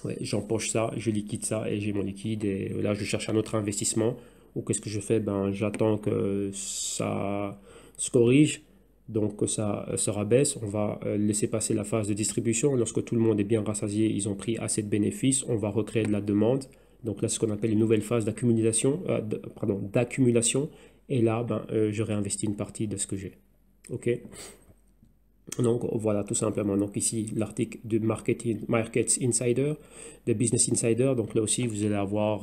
Ouais, j'empoche ça, je liquide ça et j'ai mon liquide. Et là, je cherche un autre investissement. Ou qu'est-ce que je fais? J'attends que ça se corrige, donc que ça se rabaisse. On va laisser passer la phase de distribution. Lorsque tout le monde est bien rassasié, ils ont pris assez de bénéfices, on va recréer de la demande. Donc là, c'est ce qu'on appelle une nouvelle phase d'accumulation. Et là, je réinvestis une partie de ce que j'ai. OK? Donc voilà, tout simplement. Donc ici, l'article de Markets Insider, de Business Insider. Donc là aussi, vous allez avoir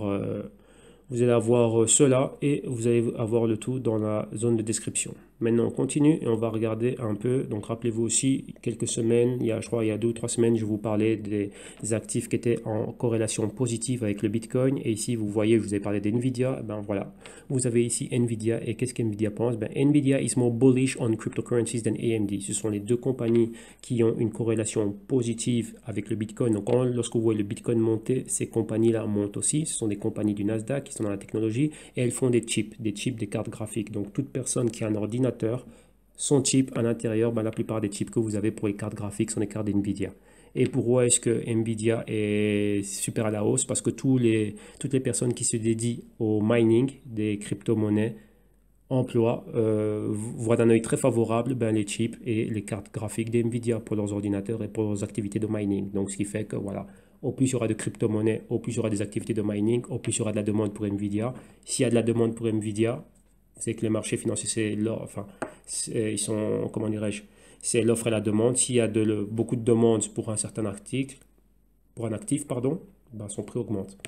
cela et vous allez avoir le tout dans la zone de description. Maintenant, on continue et on va regarder un peu. Donc, rappelez-vous aussi, quelques semaines, je crois, il y a 2 ou 3 semaines, je vous parlais des actifs qui étaient en corrélation positive avec le Bitcoin. Et ici, vous voyez, je vous ai parlé d'NVIDIA. Voilà, vous avez ici NVIDIA. Et qu'est-ce qu'NVIDIA pense? NVIDIA is more bullish on cryptocurrencies than AMD. Ce sont les deux compagnies qui ont une corrélation positive avec le Bitcoin. Donc, lorsque vous voyez le Bitcoin monter, ces compagnies-là montent aussi. Ce sont des compagnies du Nasdaq qui sont dans la technologie et elles font des chips, des cartes graphiques. Donc, toute personne qui a un ordinateur, son chip à l'intérieur, la plupart des chips que vous avez pour les cartes graphiques sont des cartes d'NVIDIA. Et pourquoi est-ce que NVIDIA est super à la hausse? Parce que toutes les personnes qui se dédient au mining des crypto-monnaies emploient, voient d'un œil très favorable ben, les chips et les cartes graphiques d'NVIDIA pour leurs ordinateurs et pour leurs activités de mining. Donc, ce qui fait que, voilà, au plus il y aura de crypto-monnaies, au plus il y aura des activités de mining, au plus il y aura de la demande pour NVIDIA. S'il y a de la demande pour NVIDIA, c'est que les marchés financiers, enfin, ils sont, comment dirais-je, c'est l'offre et la demande. S'il y a beaucoup de demandes pour un certain article, pour un actif, pardon, ben, son prix augmente.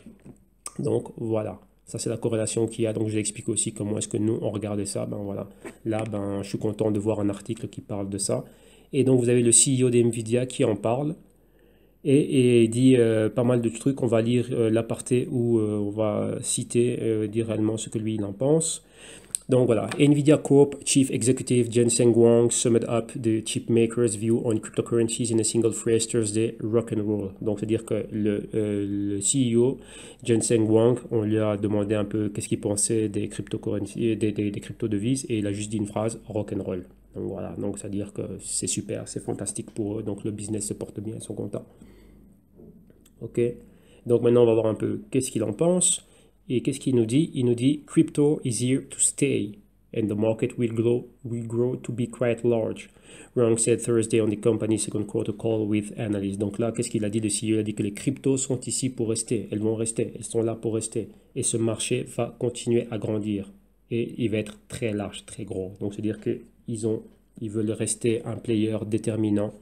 Donc voilà, ça c'est la corrélation qu'il y a. Donc je l'explique aussi comment est-ce que nous on regardait ça. Ben voilà, là ben je suis content de voir un article qui parle de ça. Et donc vous avez le CEO d'NVIDIA qui en parle et il dit pas mal de trucs. On va lire l'aparté où on va citer dire réellement ce que lui il en pense. Donc voilà, NVIDIA Corp Chief Executive Jensen Huang summed up the chipmakers' view on cryptocurrencies in a single phrase Thursday, rock and roll. Donc c'est-à-dire que le CEO Jensen Huang, on lui a demandé un peu qu'est-ce qu'il pensait des cryptocurrencies, des crypto-devises, et il a juste dit une phrase, rock and roll. Donc voilà, donc c'est-à-dire que c'est super, c'est fantastique pour eux, donc le business se porte bien, ils sont contents. Ok, donc maintenant on va voir un peu qu'est-ce qu'il en pense. Et qu'est-ce qu'il nous dit? Il nous dit crypto is here to stay and the market will grow to be quite large. Wrong said Thursday on the company's second quarter call with analysts. Donc là, qu'est-ce qu'il a dit? Le CEO a dit que les cryptos sont ici pour rester. Elles vont rester. Elles sont là pour rester. Et ce marché va continuer à grandir. Et il va être très large, très gros. Donc c'est-à-dire qu'ils veulent rester un player déterminant,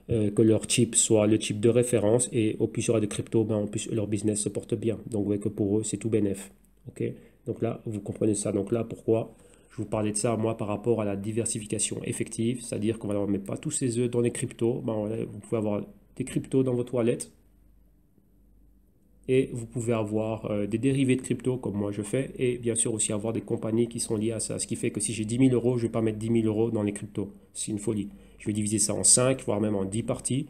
que leur chip soit le chip de référence, et au plus il y aura de crypto, ben, en plus leur business se porte bien. Donc vous voyez que pour eux, c'est tout bénef. Ok, donc là, vous comprenez ça. Donc là, pourquoi je vous parlais de ça, moi, par rapport à la diversification effective, c'est-à-dire qu'on ne met pas tous ses œufs dans les cryptos. Ben, voilà, vous pouvez avoir des cryptos dans vos toilettes et vous pouvez avoir des dérivés de crypto comme moi je fais, et bien sûr aussi avoir des compagnies qui sont liées à ça. Ce qui fait que si j'ai 10 000 euros, je ne vais pas mettre 10 000 euros dans les cryptos. C'est une folie. Je vais diviser ça en 5, voire même en 10 parties.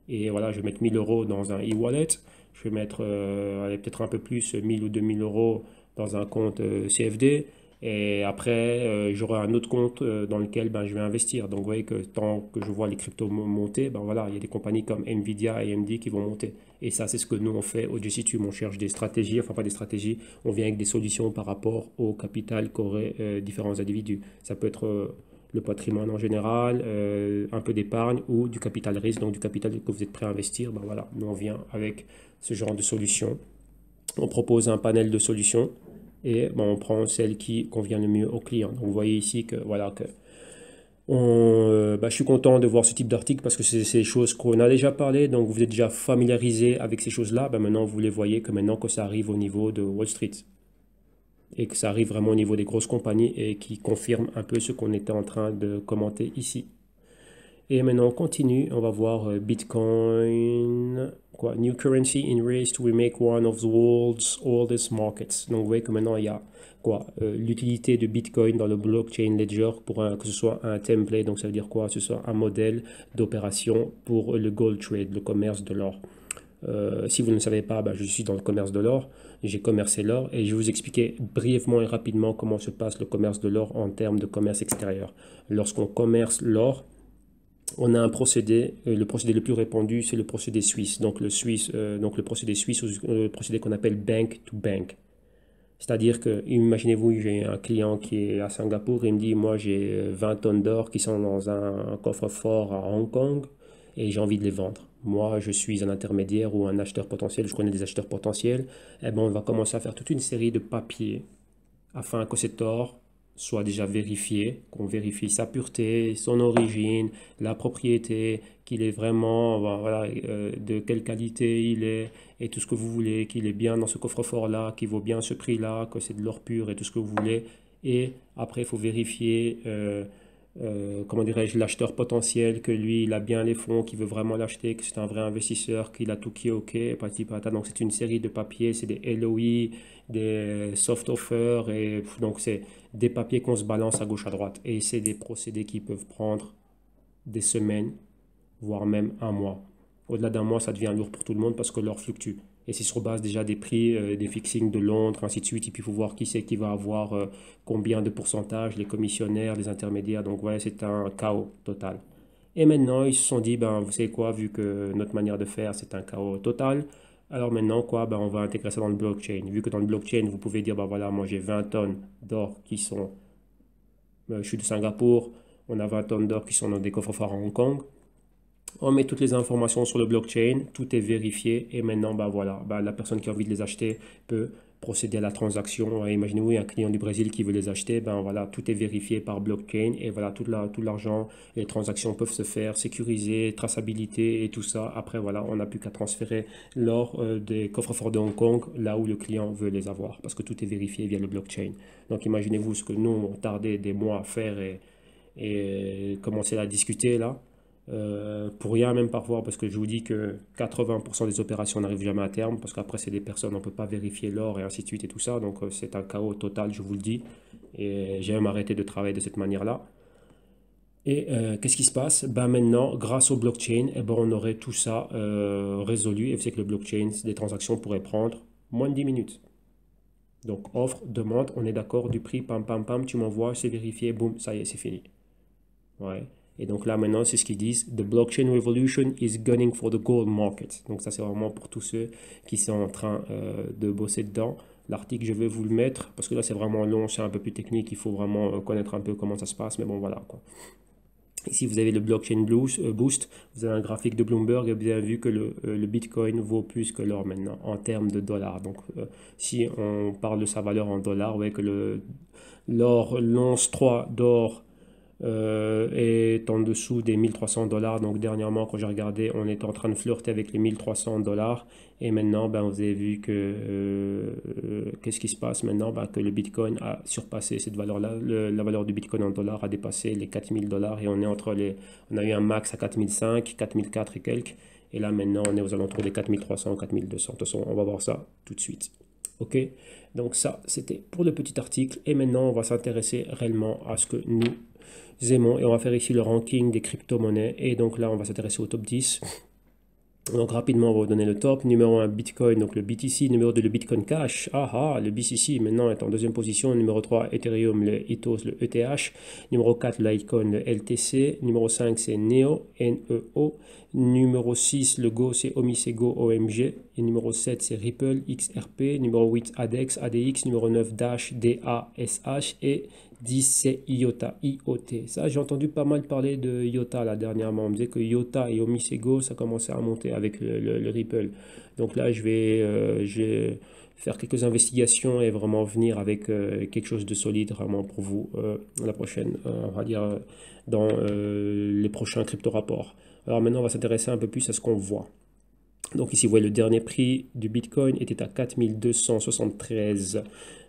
Et voilà, je vais mettre 1000 euros dans un e-wallet. Je vais mettre peut-être un peu plus, 1000 ou 2000 euros dans un compte CFD. Et après, j'aurai un autre compte dans lequel ben, je vais investir. Donc, vous voyez que tant que je vois les cryptos monter, ben, voilà, il y a des compagnies comme Nvidia et AMD qui vont monter. Et ça, c'est ce que nous, on fait au GCTube. On cherche des stratégies, enfin pas des stratégies, on vient avec des solutions par rapport au capital qu'auraient différents individus. Ça peut être le patrimoine en général, un peu d'épargne ou du capital risque, donc du capital que vous êtes prêt à investir. Ben, voilà, nous, on vient avec ce genre de solutions. On propose un panel de solutions et ben, on prend celle qui convient le mieux au client. Donc vous voyez ici que voilà que je suis content de voir ce type d'article parce que c'est des choses qu'on a déjà parlé, donc vous êtes déjà familiarisé avec ces choses-là. Ben maintenant vous les voyez que maintenant que ça arrive au niveau de Wall Street et que ça arrive vraiment au niveau des grosses compagnies et qui confirme un peu ce qu'on était en train de commenter ici. Et maintenant on continue, on va voir Bitcoin, quoi, New Currency in Race to Remake One of the World's Oldest Markets. Donc vous voyez que maintenant il y a quoi, l'utilité de Bitcoin dans le blockchain ledger pour que ce soit un template, donc ça veut dire quoi, ce soit un modèle d'opération pour le gold trade, le commerce de l'or. Si vous ne savez pas, je suis dans le commerce de l'or, j'ai commercé l'or et je vais vous expliquer brièvement et rapidement comment se passe le commerce de l'or en termes de commerce extérieur. Lorsqu'on commerce l'or, on a un procédé, le procédé le plus répandu, c'est le procédé suisse. Donc le procédé suisse, le procédé qu'on appelle bank to bank. C'est-à-dire que, imaginez-vous, j'ai un client qui est à Singapour, il me dit, moi j'ai 20 tonnes d'or qui sont dans un coffre-fort à Hong Kong et j'ai envie de les vendre. Moi, je suis un intermédiaire ou un acheteur potentiel, je connais des acheteurs potentiels. Eh ben, on va commencer à faire toute une série de papiers afin que cet or soit déjà vérifié, qu'on vérifie sa pureté, son origine, la propriété, qu'il est vraiment, voilà, de quelle qualité il est, et tout ce que vous voulez, qu'il est bien dans ce coffre-fort-là, qu'il vaut bien ce prix-là, que c'est de l'or pur et tout ce que vous voulez. Et après, il faut vérifier, comment dirais-je, l'acheteur potentiel, que lui, il a bien les fonds, qu'il veut vraiment l'acheter, que c'est un vrai investisseur, qu'il a tout qui est OK, pati pata. Donc, c'est une série de papiers, c'est des LOI, des soft offers, et donc c'est des papiers qu'on se balance à gauche à droite. Et c'est des procédés qui peuvent prendre des semaines, voire même un mois. Au-delà d'un mois, ça devient lourd pour tout le monde parce que l'or fluctue. Et c'est sur base déjà des prix, des fixings de Londres, ainsi de suite. Et puis il faut voir qui c'est qui va avoir combien de pourcentage, les commissionnaires, les intermédiaires. Donc ouais, c'est un chaos total. Et maintenant, ils se sont dit, ben, vous savez quoi, vu que notre manière de faire, c'est un chaos total, alors maintenant, quoi, ben, on va intégrer ça dans le blockchain. Vu que dans le blockchain, vous pouvez dire, ben voilà, moi j'ai 20 tonnes d'or qui sont je suis de Singapour, on a 20 tonnes d'or qui sont dans des coffres-forts à Hong Kong. On met toutes les informations sur le blockchain, tout est vérifié et maintenant, bah voilà, bah, la personne qui a envie de les acheter peut procéder à la transaction. Imaginez-vous un client du Brésil qui veut les acheter, ben voilà, tout est vérifié par blockchain et voilà, tout l'argent, les transactions peuvent se faire, sécurisées, traçabilité et tout ça. Après, voilà, on n'a plus qu'à transférer l'or des coffres-forts de Hong Kong là où le client veut les avoir parce que tout est vérifié via le blockchain. Donc imaginez-vous ce que nous, on tardait des mois à faire et commencer à discuter là. Pour rien même parfois parce que je vous dis que 80% des opérations n'arrivent jamais à terme parce qu'après c'est des personnes, on ne peut pas vérifier l'or et ainsi de suite et tout ça, donc c'est un chaos total, je vous le dis, et j'ai même arrêté de travailler de cette manière-là. Et qu'est-ce qui se passe? Ben maintenant, grâce au blockchain, eh ben, on aurait tout ça résolu, et c'est que le blockchain, des transactions pourraient prendre moins de 10 minutes. Donc offre, demande, on est d'accord du prix, pam pam pam, tu m'envoies, c'est vérifié, boum, ça y est, c'est fini. Ouais. Et donc là maintenant, c'est ce qu'ils disent. The blockchain revolution is gunning for the gold market. Donc ça, c'est vraiment pour tous ceux qui sont en train de bosser dedans. L'article, je vais vous le mettre parce que là, c'est vraiment long, c'est un peu plus technique. Il faut vraiment connaître un peu comment ça se passe. Mais bon, voilà quoi. Ici, vous avez le blockchain boost. Vous avez un graphique de Bloomberg et vous avez vu que le Bitcoin vaut plus que l'or maintenant en termes de dollars. Donc, si on parle de sa valeur en dollars, vous voyez que l'or, l'once 3 d'or est en dessous des 1300 dollars. Donc dernièrement, quand j'ai regardé, on était en train de flirter avec les 1300 dollars. Et maintenant, ben, vous avez vu que qu'est-ce qui se passe maintenant? Ben, que le Bitcoin a surpassé cette valeur-là. La valeur du Bitcoin en dollars a dépassé les 4000 dollars. Et on est on a eu un max à 4005, 4004 et quelques. Et là, maintenant, on est aux alentours des 4300, 4200. De toute façon, on va voir ça tout de suite. Ok, donc ça, c'était pour le petit article. Et maintenant, on va s'intéresser réellement à ce que nous aimons et on va faire ici le ranking des crypto-monnaies. Et donc là, on va s'intéresser au top 10. Donc rapidement, on va vous donner le top. Numéro 1, Bitcoin, donc le BTC. Numéro 2, le Bitcoin Cash. Le BCC maintenant est en deuxième position. Numéro 3, Ethereum, le Ethos, le ETH. Numéro 4, Litecoin, le LTC. Numéro 5, c'est NEO, NEO. Numéro 6, le Go, c'est Omisego, OMG. Et numéro 7, c'est Ripple, XRP. Numéro 8, ADEX, ADX. Numéro 9, Dash, DASH. Et 10, c'est IOTA, IOT. Ça, j'ai entendu pas mal parler de IOTA là dernièrement. On me disait que IOTA et Omisego, ça commençait à monter avec le Ripple. Donc là, je vais faire quelques investigations et vraiment venir avec quelque chose de solide vraiment pour vous la prochaine, on va dire, dans les prochains crypto-rapports. Alors maintenant, on va s'intéresser un peu plus à ce qu'on voit. Donc ici, vous voyez, le dernier prix du Bitcoin était à 4273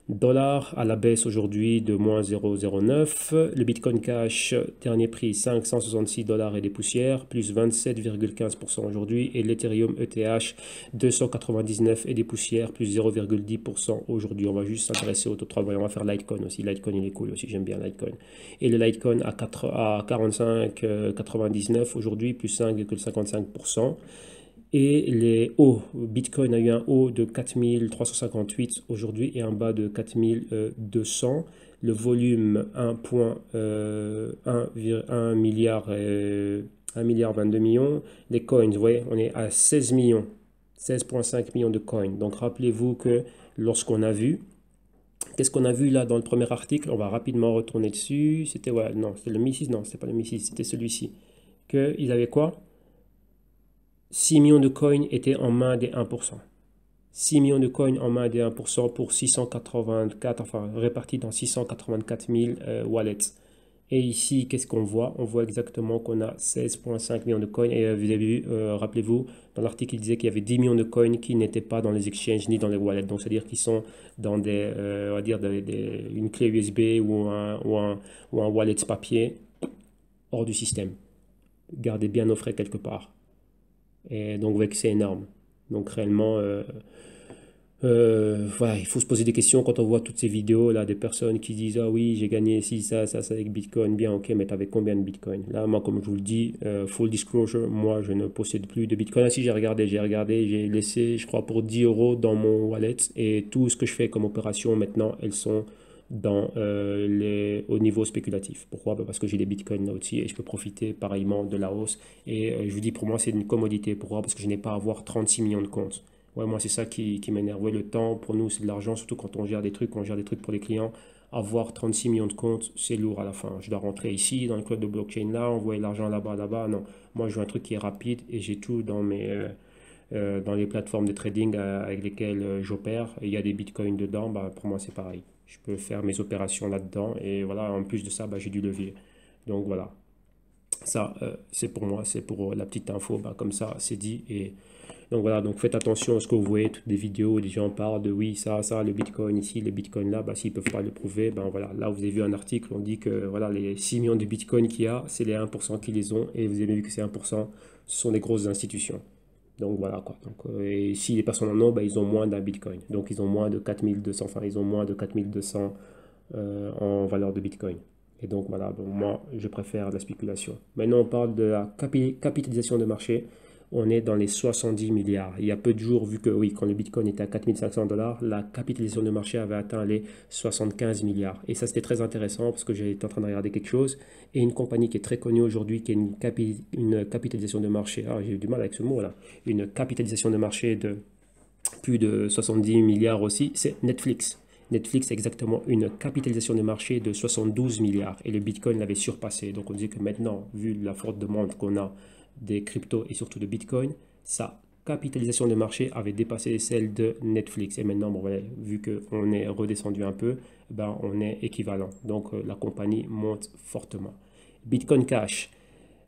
dollars à la baisse aujourd'hui de moins 0,09. Le Bitcoin Cash, dernier prix 566 dollars et des poussières, plus 27,15% aujourd'hui. Et l'Ethereum ETH 299 et des poussières, plus 0,10% aujourd'hui. On va juste s'intéresser au top 3. On va faire Litecoin aussi. Litecoin, il est cool aussi, j'aime bien Litecoin. Et le Litecoin à 45,99 aujourd'hui, plus 5,55%. Et les hauts, Bitcoin a eu un haut de 4358 aujourd'hui et un bas de 4200. Le volume 1,1 milliard, 1 milliard 22 millions. Les coins, vous voyez, on est à 16 millions, 16,5 millions de coins. Donc rappelez-vous que lorsqu'on a vu, qu'est-ce qu'on a vu là dans le premier article? On va rapidement retourner dessus. C'était, ouais, non, c'était le Mi6, non, c'était pas le Mi6, c'était celui-ci. Qu'ils avaient quoi? 6 millions de coins étaient en main des 1%. 6 millions de coins en main des 1% pour 684, enfin répartis dans 684 000 wallets. Et ici, qu'est-ce qu'on voit? On voit exactement qu'on a 16,5 millions de coins. Et vous avez vu, rappelez-vous, dans l'article, il disait qu'il y avait 10 millions de coins qui n'étaient pas dans les exchanges ni dans les wallets. Donc, c'est-à-dire qu'ils sont dans des, on va dire, une clé USB ou un wallet papier hors du système. Gardez bien au frais quelque part. Et donc, vous voyez que c'est énorme. Donc, réellement, voilà, il faut se poser des questions quand on voit toutes ces vidéos là, des personnes qui disent ah oui, j'ai gagné ci, ça avec Bitcoin. Bien, ok, mais tu avais combien de Bitcoin? Là, moi, comme je vous le dis, full disclosure, moi, je ne possède plus de Bitcoin. Ah, si, j'ai regardé, j'ai laissé, je crois, pour 10 euros dans mon wallet. Et tout ce que je fais comme opération maintenant, elles sont au niveau spéculatif. Pourquoi? Parce que j'ai des bitcoins là aussi et je peux profiter pareillement de la hausse. Et je vous dis, pour moi, c'est une commodité. Pourquoi? Parce que je n'ai pas à avoir 36 millions de comptes. Ouais, moi, c'est ça qui m'énerve. Ouais, le temps, pour nous, c'est de l'argent, surtout quand on gère des trucs pour les clients. avoir 36 millions de comptes, c'est lourd à la fin. Je dois rentrer ici, dans le cloud de blockchain là, envoyer l'argent là-bas, là-bas. Non, moi je veux un truc qui est rapide et j'ai tout dans les plateformes de trading avec lesquelles j'opère. Il y a des bitcoins dedans, bah, pour moi c'est pareil. Je peux faire mes opérations là-dedans et voilà, en plus de ça, bah, j'ai du levier. Donc voilà, ça c'est pour moi, c'est pour la petite info, bah, comme ça c'est dit. Et donc voilà, donc faites attention à ce que vous voyez, toutes des vidéos où des gens parlent de oui, ça, le bitcoin ici, le bitcoin là, bah, s'ils ne peuvent pas le prouver, ben voilà, là vous avez vu un article, on dit que voilà, les 6 millions de bitcoins qu'il y a, c'est les 1% qui les ont, et vous avez vu que ces 1%, ce sont des grosses institutions. Donc voilà quoi. Donc, et si les personnes en ont, bah, ils ont moins d'un bitcoin. Donc ils ont moins de 4200, enfin ils ont moins de 4200 en valeur de bitcoin. Et donc voilà, donc moi je préfère la spéculation. Maintenant on parle de la capitalisation de marché. On est dans les 70 milliards. Il y a peu de jours, vu que oui, quand le Bitcoin était à 4500 $, la capitalisation de marché avait atteint les 75 milliards. Et ça, c'était très intéressant parce que j'étais en train de regarder quelque chose. Et une compagnie qui est très connue aujourd'hui, qui a une capitalisation de marché, ah, j'ai eu du mal avec ce mot là, une capitalisation de marché de plus de 70 milliards aussi, c'est Netflix. Netflix a exactement une capitalisation de marché de 72 milliards et le Bitcoin l'avait surpassé. Donc on dit que maintenant, vu la forte demande qu'on a des cryptos et surtout de Bitcoin, sa capitalisation de marché avait dépassé celle de Netflix. Et maintenant, bon, voilà, vu qu'on est redescendu un peu, ben, on est équivalent. Donc la compagnie monte fortement. Bitcoin Cash,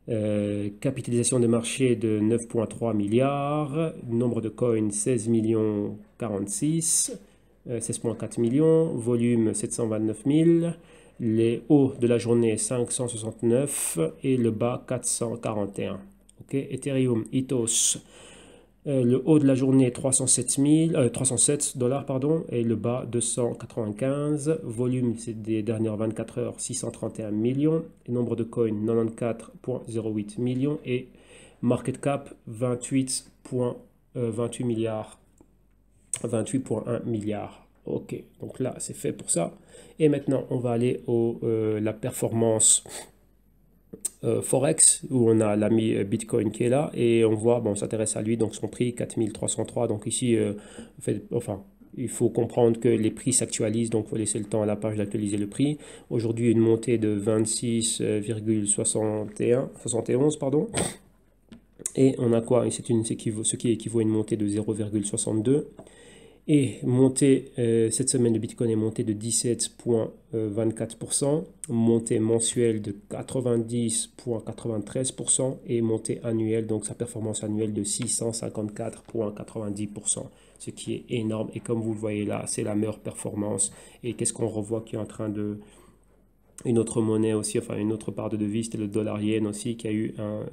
capitalisation de marché de 9,3 milliards, nombre de coins 16 millions 46, 16,4 millions, volume 729 000, les hauts de la journée 569 et le bas 441. Ok, Ethereum, Ethos, le haut de la journée 307 dollars pardon, et le bas 295. Volume c'est des dernières 24 heures 631 millions. Et nombre de coins 94,08 millions et market cap 28,28 milliards. 28,1 milliards. Ok, donc là c'est fait pour ça. Et maintenant on va aller au la performance Forex, où on a l'ami Bitcoin qui est là, et on voit, bon, on s'intéresse à lui, donc son prix 4303. Donc ici, enfin, il faut comprendre que les prix s'actualisent, donc il faut laisser le temps à la page d'actualiser le prix. Aujourd'hui, une montée de 26,71, pardon. Et on a quoi? C'est ce qui équivaut à une montée de 0,62. Et montée, cette semaine, le Bitcoin est monté de 17,24%, montée mensuelle de 90,93% et montée annuelle, donc sa performance annuelle de 654,90%, ce qui est énorme. Et comme vous le voyez là, c'est la meilleure performance. Et qu'est-ce qu'on revoit qui est en train de... Une autre monnaie aussi, enfin une autre part de devise, c'était le dollar yen aussi, qui a eu un,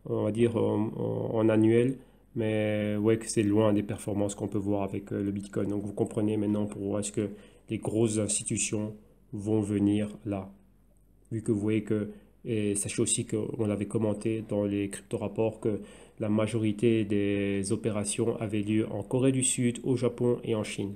on va dire, en annuel, mais ouais, que c'est loin des performances qu'on peut voir avec le Bitcoin. Donc vous comprenez maintenant pourquoi est-ce que les grosses institutions vont venir là. Vu que vous voyez que, et sachez aussi qu'on l'avait commenté dans les crypto-rapports, que la majorité des opérations avaient lieu en Corée du Sud, au Japon et en Chine.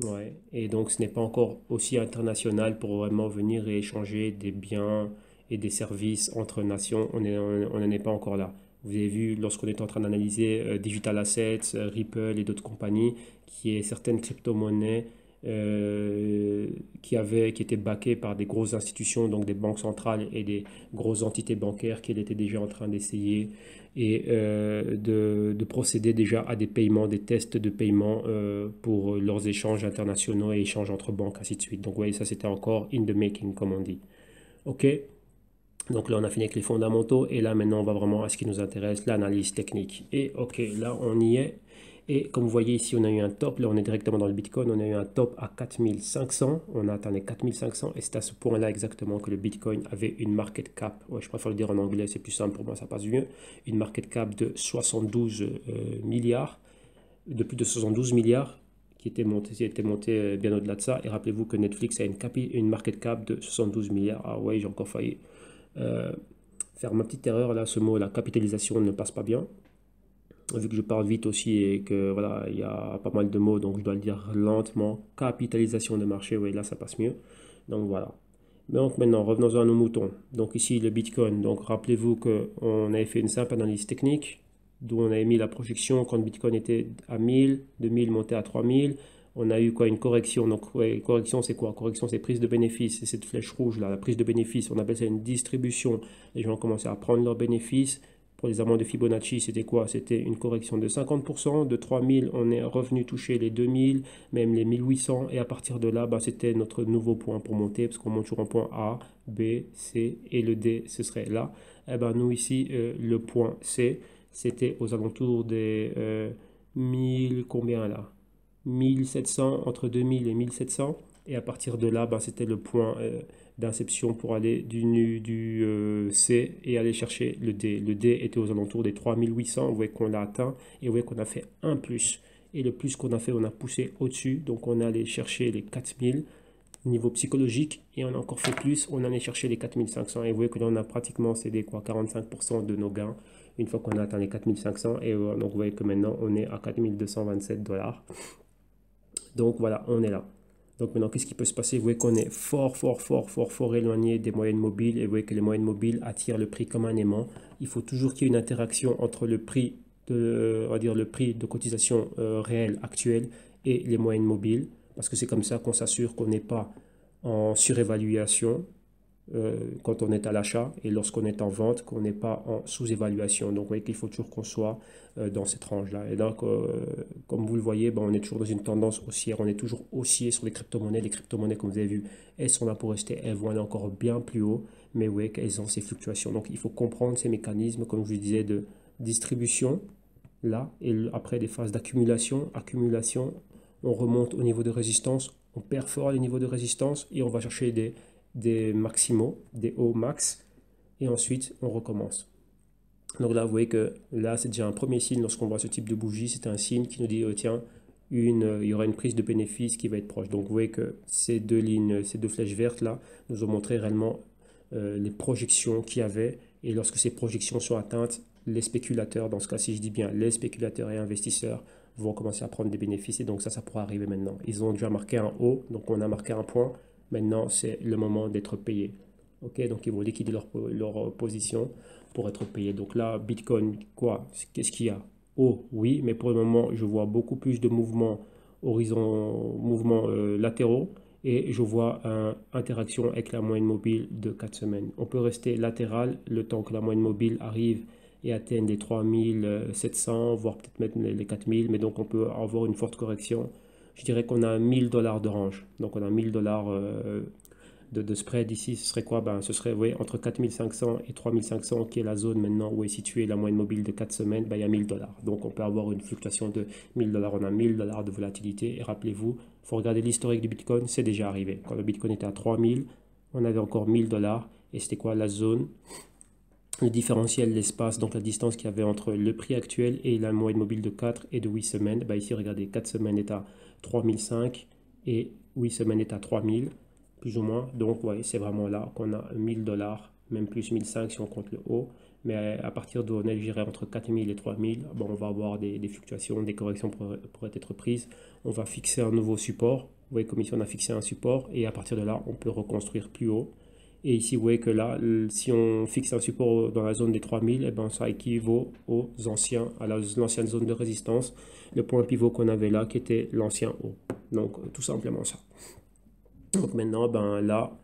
Ouais. Et donc ce n'est pas encore aussi international pour vraiment venir et échanger des biens et des services entre nations. On n'en est pas encore là. Vous avez vu, lorsqu'on est en train d'analyser Digital Assets, Ripple et d'autres compagnies, qui est certaines crypto-monnaies qui étaient backées par des grosses institutions, donc des banques centrales et des grosses entités bancaires qui étaient déjà en train d'essayer et de procéder déjà à des paiements, des tests de paiement pour leurs échanges internationaux et échanges entre banques, ainsi de suite. Donc, vous voyez, ça c'était encore in the making, comme on dit. OK? Donc là, on a fini avec les fondamentaux et là, maintenant, on va vraiment à ce qui nous intéresse, l'analyse technique. Et OK, là, on y est. Et comme vous voyez ici, on a eu un top. Là, on est directement dans le Bitcoin. On a eu un top à 4500. On a atteint les 4500. Et c'est à ce point-là exactement que le Bitcoin avait une market cap. Ouais, je préfère le dire en anglais, c'est plus simple pour moi, ça passe mieux. Une market cap de 72 milliards. De plus de 72 milliards qui était monté bien au-delà de ça. Et rappelez-vous que Netflix a une market cap de 72 milliards. Ah ouais, j'ai encore failli faire ma petite erreur là. Ce mot, la capitalisation ne passe pas bien. Vu que je parle vite aussi et que voilà, il y a pas mal de mots, donc je dois le dire lentement. Capitalisation de marché, oui, là ça passe mieux. Donc voilà. Donc maintenant, revenons à nos moutons. Donc ici, le Bitcoin. Donc rappelez-vous qu'on avait fait une simple analyse technique, d'où on avait mis la projection quand le Bitcoin était à 1000, de 1000 monté à 3000. on a eu quoi, une correction. Donc, ouais, correction, c'est quoi? Correction, c'est prise de bénéfice. C'est cette flèche rouge là, la prise de bénéfice. On appelle ça une distribution. Les gens commençaient à prendre leurs bénéfices. Pour les amants de Fibonacci, c'était quoi? C'était une correction de 50%. De 3000, on est revenu toucher les 2000, même les 1800. Et à partir de là, bah, c'était notre nouveau point pour monter, parce qu'on monte toujours en point A, B, C, et le D, ce serait là. Et ben, nous, ici, le point C, c'était aux alentours des 1000, combien là? 1700, entre 2000 et 1700. Et à partir de là, ben, c'était le point d'inception pour aller du C et aller chercher le D. Le D était aux alentours des 3800. Vous voyez qu'on l'a atteint et vous voyez qu'on a fait un plus. Et le plus qu'on a fait, on a poussé au-dessus. Donc on est allé chercher les 4000 niveau psychologique et on a encore fait plus. On est allé chercher les 4500 et vous voyez que là on a pratiquement cédé quoi, 45% de nos gains une fois qu'on a atteint les 4500. Et donc vous voyez que maintenant on est à 4227 $. Donc voilà, on est là. Donc maintenant, qu'est-ce qui peut se passer? Vous voyez qu'on est fort éloigné des moyennes mobiles. Et vous voyez que les moyennes mobiles attirent le prix comme un aimant. Il faut toujours qu'il y ait une interaction entre le prix de, on va dire, le prix de cotisation réel actuel et les moyennes mobiles. Parce que c'est comme ça qu'on s'assure qu'on n'est pas en surévaluation quand on est à l'achat et lorsqu'on est en vente, qu'on n'est pas en sous-évaluation. Donc, vous voyez qu'il faut toujours qu'on soit dans cette range-là. Et donc, comme vous le voyez, ben, on est toujours dans une tendance haussière. On est toujours haussier sur les crypto-monnaies. Les crypto-monnaies, comme vous avez vu, elles sont là pour rester. Elles vont aller encore bien plus haut. Mais vous voyez qu'elles ont ces fluctuations. Donc, il faut comprendre ces mécanismes, comme je vous disais, de distribution, là, et après des phases d'accumulation. Accumulation, on remonte au niveau de résistance, on perfore les niveaux de résistance et on va chercher des maximaux, des hauts max, et ensuite on recommence. Donc là, vous voyez que là, c'est déjà un premier signe. Lorsqu'on voit ce type de bougie, c'est un signe qui nous dit, tiens, il y aura une prise de bénéfice qui va être proche. Donc vous voyez que ces deux lignes, ces deux flèches vertes là, nous ont montré réellement les projections qu'il y avait. Et lorsque ces projections sont atteintes, les spéculateurs, dans ce cas, si je dis bien les spéculateurs et investisseurs, vont commencer à prendre des bénéfices. Et donc ça pourra arriver maintenant. Ils ont déjà marqué un haut, donc on a marqué un point. Maintenant, c'est le moment d'être payé. Ok, donc ils vont liquider leur position pour être payés. Donc là, Bitcoin, quoi? Qu'est-ce qu'il y a? Oh, oui, mais pour le moment, je vois beaucoup plus de mouvements mouvements latéraux et je vois une interaction avec la moyenne mobile de 4 semaines. On peut rester latéral le temps que la moyenne mobile arrive et atteigne les 3700, voire peut-être même les 4000, mais donc on peut avoir une forte correction. Je dirais qu'on a 1000 $ de range. Donc on a 1000 $ de spread ici. Ce serait quoi? Ben, ce serait oui, entre 4500 et 3500 qui est la zone maintenant où est située la moyenne mobile de 4 semaines. Ben, il y a 1000 $. Donc on peut avoir une fluctuation de 1000 $. On a 1000 $ de volatilité. Et rappelez-vous, il faut regarder l'historique du Bitcoin. C'est déjà arrivé. Quand le Bitcoin était à 3000, on avait encore 1000 $. Et c'était quoi la zone? Le différentiel, l'espace, donc la distance qu'il y avait entre le prix actuel et la moyenne mobile de 4 et de 8 semaines. Ben ici, regardez, 4 semaines est à 3005 et 8 semaines est à 3000, plus ou moins. Donc, ouais, c'est vraiment là qu'on a 1000 $, même plus 1005 si on compte le haut. Mais à partir d'où on est, je dirais, entre 4000 et 3000, bon, on va avoir des fluctuations, des corrections pourraient être prises. On va fixer un nouveau support. Vous voyez comme ici, on a fixé un support et à partir de là, on peut reconstruire plus haut. Et ici, vous voyez que là, si on fixe un support dans la zone des 3000, eh ben, ça équivaut à l'ancienne zone de résistance, le point pivot qu'on avait là, qui était l'ancien haut. Donc, tout simplement ça. Donc maintenant, ben, là,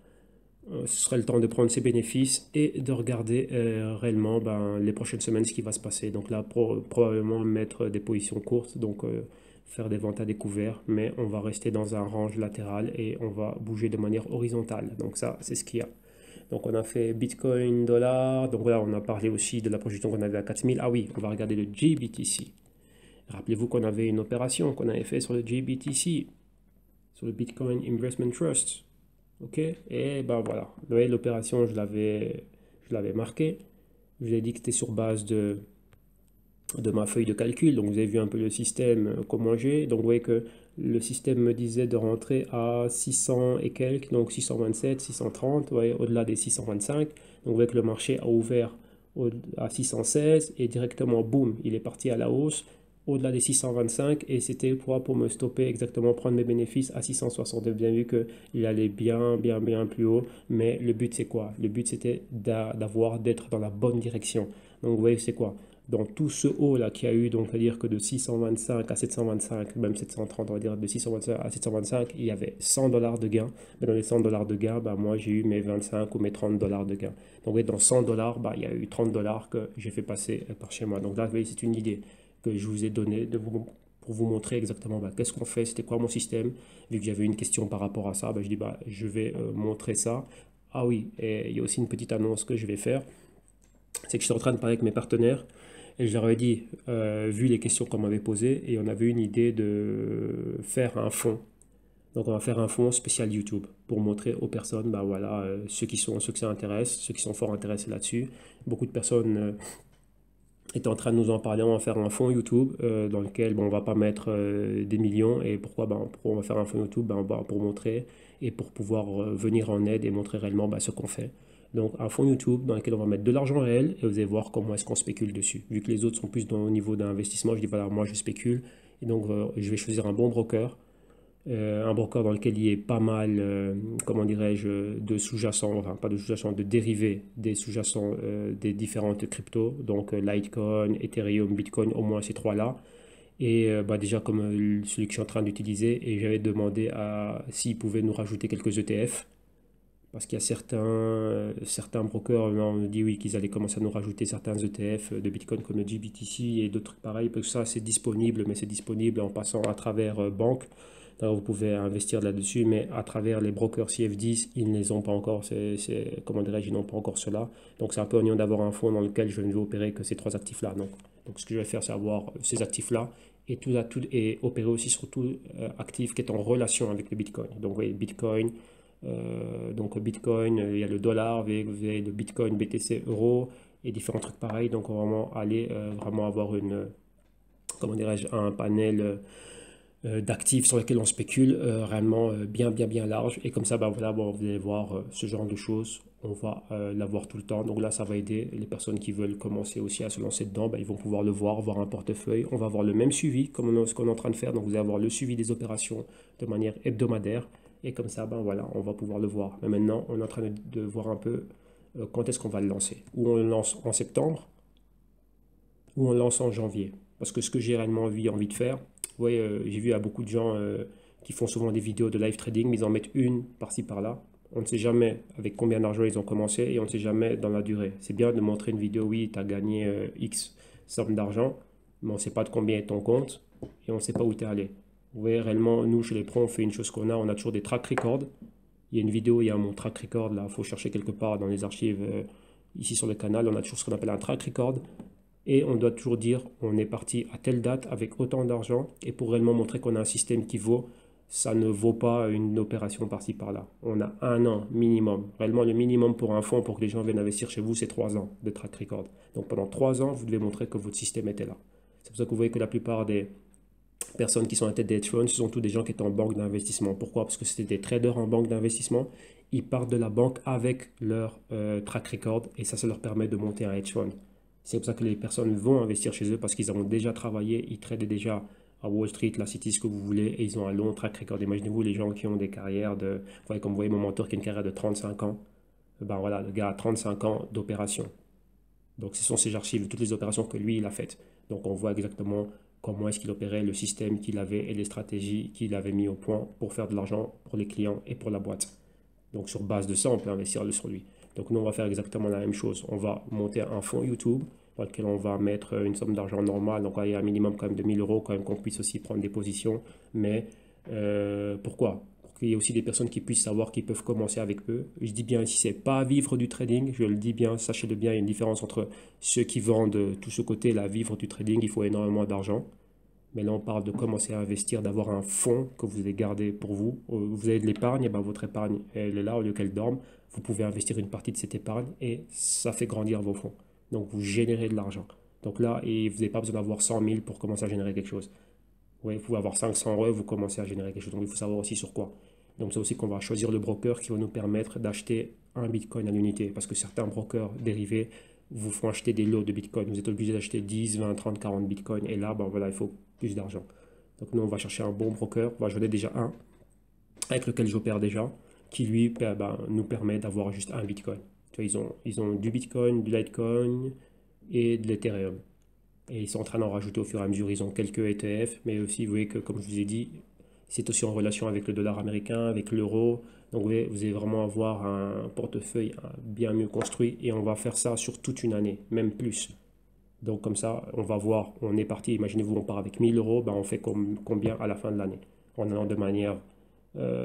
ce serait le temps de prendre ses bénéfices et de regarder réellement ben, les prochaines semaines ce qui va se passer. Donc là, probablement mettre des positions courtes, donc faire des ventes à découvert, mais on va rester dans un range latéral et on va bouger de manière horizontale. Donc ça, c'est ce qu'il y a. Donc on a fait Bitcoin, dollar. Donc voilà, on a parlé aussi de la projection qu'on avait à 4000. Ah oui, on va regarder le GBTC. Rappelez-vous qu'on avait une opération qu'on avait fait sur le GBTC, sur le Bitcoin Investment Trust. Ok, et ben voilà. Vous voyez, l'opération, je l'avais marqué. Je vous ai dit que c'était sur base de ma feuille de calcul. Donc vous avez vu un peu le système, comment j'ai. Donc vous voyez que le système me disait de rentrer à 600 et quelques, donc 627, 630, vous voyez, au-delà des 625. Donc vous voyez que le marché a ouvert à 616 et directement, boum, il est parti à la hausse au-delà des 625 et c'était pour me stopper exactement, prendre mes bénéfices à 660. Vous avez bien vu qu'il allait bien plus haut, mais le but c'est quoi? Le but c'était d'être dans la bonne direction. Donc vous voyez c'est quoi? dans tout ce haut là qu'il y a eu, donc c'est-à-dire que de 625 à 725, même 730, on va dire de 625 à 725, il y avait $100 de gain. Mais dans les $100 de gain, bah, moi j'ai eu mes 25 ou mes $30 de gain. Donc oui, dans $100, bah, il y a eu $30 que j'ai fait passer par chez moi. Donc là, vous voyez, c'est une idée que je vous ai donnée pour vous montrer exactement bah, qu'est-ce qu'on fait, c'était quoi mon système. Vu que j'avais une question par rapport à ça, bah, je dis bah, je vais montrer ça. Ah oui, et il y a aussi une petite annonce que je vais faire, c'est que je suis en train de parler avec mes partenaires et je leur ai dit, vu les questions qu'on m'avait posées, et on avait une idée de faire un fonds. Donc on va faire un fonds spécial YouTube pour montrer aux personnes, bah voilà, ceux que ça intéresse, ceux qui sont fort intéressés là-dessus. Beaucoup de personnes étaient en train de nous en parler. On va faire un fonds YouTube dans lequel bon, on va pas mettre des millions. Et pourquoi, pourquoi on va faire un fonds YouTube pour montrer et pour pouvoir venir en aide et montrer réellement ce qu'on fait. Donc un fonds YouTube dans lequel on va mettre de l'argent réel et vous allez voir comment est-ce qu'on spécule dessus. Vu que les autres sont plus au niveau d'investissement, je dis voilà, moi je spécule et donc je vais choisir un bon broker. Un broker dans lequel il y ait pas mal, comment dirais-je, de sous-jacents, enfin pas de sous-jacents, de dérivés des sous-jacents des différentes cryptos, donc Litecoin, Ethereum, Bitcoin, au moins ces trois-là. Et déjà comme celui que je suis en train d'utiliser, et j'avais demandé à s'ils pouvaient nous rajouter quelques ETF, parce qu'il y a certains brokers on nous dit oui qu'ils allaient commencer à nous rajouter certains ETF de Bitcoin comme le GBTC et d'autres trucs pareils, parce que ça c'est disponible, mais c'est disponible en passant à travers banque. Alors vous pouvez investir là-dessus, mais à travers les brokers CFD, ils ne les ont pas encore. Comment dirais-je, ils n'ont pas encore cela. Donc c'est un peu ennuyant d'avoir un fonds dans lequel je ne vais opérer que ces trois actifs-là. Donc ce que je vais faire, c'est avoir ces actifs-là et opérer aussi sur tout actif qui est en relation avec le Bitcoin. Donc vous voyez, Bitcoin, Bitcoin, il y a le dollar, vous avez le Bitcoin, BTC, euro et différents trucs pareils. Donc on va vraiment aller vraiment avoir comment dirais-je, un panel d'actifs sur lesquels on spécule réellement bien large. Et comme ça, voilà, vous allez voir ce genre de choses. On va l'avoir tout le temps. Donc là, ça va aider les personnes qui veulent commencer aussi à se lancer dedans. Ils vont pouvoir le voir un portefeuille. On va avoir le même suivi comme ce qu'on est en train de faire. Donc vous allez avoir le suivi des opérations de manière hebdomadaire. Et comme ça, voilà, on va pouvoir le voir. Mais maintenant, on est en train de voir un peu quand est-ce qu'on va le lancer. Ou on le lance en septembre, ou on le lance en janvier. Parce que ce que j'ai réellement envie de faire, ouais, j'ai vu à beaucoup de gens qui font souvent des vidéos de live trading, mais ils en mettent une par-ci par-là. On ne sait jamais avec combien d'argent ils ont commencé et on ne sait jamais dans la durée. C'est bien de montrer une vidéo, oui, tu as gagné X somme d'argent, mais on ne sait pas de combien est ton compte et on ne sait pas où tu es allé. Vous voyez, réellement, nous, chez les pros, on fait une chose on a toujours des track records. Il y a une vidéo, il y a mon track record, là, il faut chercher quelque part dans les archives ici sur le canal, on a toujours ce qu'on appelle un track record. Et on doit toujours dire on est parti à telle date avec autant d'argent. Et pour réellement montrer qu'on a un système qui vaut, ça ne vaut pas une opération par-ci par-là. On a un an minimum. Réellement, le minimum pour un fonds, pour que les gens viennent investir chez vous, c'est 3 ans de track record. Donc pendant 3 ans, vous devez montrer que votre système était là. C'est pour ça que vous voyez que la plupart des personnes qui sont à la tête des hedge funds, ce sont tous des gens qui étaient en banque d'investissement. Pourquoi? Parce que c'était des traders en banque d'investissement. Ils partent de la banque avec leur track record et ça leur permet de monter un hedge fund. C'est pour ça que les personnes vont investir chez eux parce qu'ils ont déjà travaillé, ils tradaient déjà à Wall Street, la City, ce que vous voulez, et ils ont un long track record. Imaginez-vous les gens qui ont des carrières comme vous voyez mon mentor qui a une carrière de 35 ans. Voilà, le gars a 35 ans d'opération. Donc ce sont ses archives, toutes les opérations que lui, il a faites. Donc on voit exactement comment est-ce qu'il opérait, le système qu'il avait et les stratégies qu'il avait mis au point pour faire de l'argent pour les clients et pour la boîte. Donc sur base de ça, on peut investir sur lui. Donc nous, on va faire exactement la même chose. On va monter un fonds YouTube dans lequel on va mettre une somme d'argent normale. Donc il y a un minimum quand même de 1000 euros, quand même qu'on puisse aussi prendre des positions. Mais pourquoi? Pour qu'il y ait aussi des personnes qui puissent savoir qu'ils peuvent commencer avec eux. Je dis bien ici, c'est pas vivre du trading. Je le dis bien, sachez-le bien, il y a une différence entre ceux qui vendent tout ce côté-là, vivre du trading, il faut énormément d'argent. Mais là, on parle de commencer à investir, d'avoir un fonds que vous allez garder pour vous. Vous avez de l'épargne, et votre épargne, elle est là au lieu qu'elle dorme. Vous pouvez investir une partie de cette épargne et ça fait grandir vos fonds. Donc, vous générez de l'argent. Donc là, et vous n'avez pas besoin d'avoir 100 000 pour commencer à générer quelque chose. Ouais, vous pouvez avoir 500 euros, vous commencez à générer quelque chose. Donc, il faut savoir aussi sur quoi. Donc, c'est aussi qu'on va choisir le broker qui va nous permettre d'acheter un Bitcoin à l'unité. Parce que certains brokers dérivés vous font acheter des lots de Bitcoin. Vous êtes obligé d'acheter 10, 20, 30, 40 Bitcoin. Et là, voilà, il faut plus d'argent. Donc nous, on va chercher un bon broker. J'en ai déjà un avec lequel j'opère déjà, qui lui nous permet d'avoir juste un Bitcoin. Tu vois, ils ont du Bitcoin, du Litecoin et de l'Ethereum. Et ils sont en train d'en rajouter au fur et à mesure. Ils ont quelques ETF, mais aussi, vous voyez que, comme je vous ai dit, c'est aussi en relation avec le dollar américain, avec l'euro. Donc, vous allez vraiment avoir un portefeuille bien mieux construit et on va faire ça sur toute une année, même plus. Donc, comme ça, on va voir, on est parti. Imaginez-vous, on part avec 1000 euros, ben, on fait combien à la fin de l'année? En allant de manière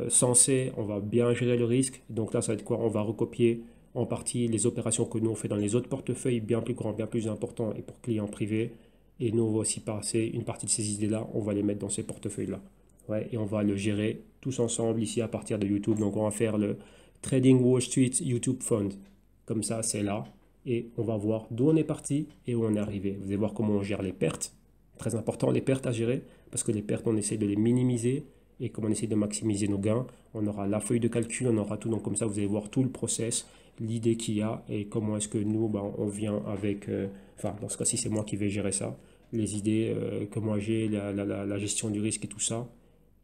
sensée, on va bien gérer le risque. Donc là, ça va être quoi? On va recopier en partie les opérations que nous on fait dans les autres portefeuilles bien plus grands, bien plus importants et pour clients privés. Et nous, on va aussi passer une partie de ces idées-là, on va les mettre dans ces portefeuilles-là. Ouais, et on va le gérer tous ensemble ici à partir de YouTube. Donc, on va faire le Trading Wall Street YouTube Fund. Comme ça, c'est là. Et on va voir d'où on est parti et où on est arrivé. Vous allez voir comment on gère les pertes. Très important, les pertes à gérer, parce que les pertes, on essaie de les minimiser et comme on essaie de maximiser nos gains, on aura la feuille de calcul, on aura tout. Donc comme ça, vous allez voir tout le process, l'idée qu'il y a et comment est-ce que nous, ben, on vient avec, enfin dans ce cas-ci, c'est moi qui vais gérer ça, les idées que moi j'ai, la gestion du risque et tout ça.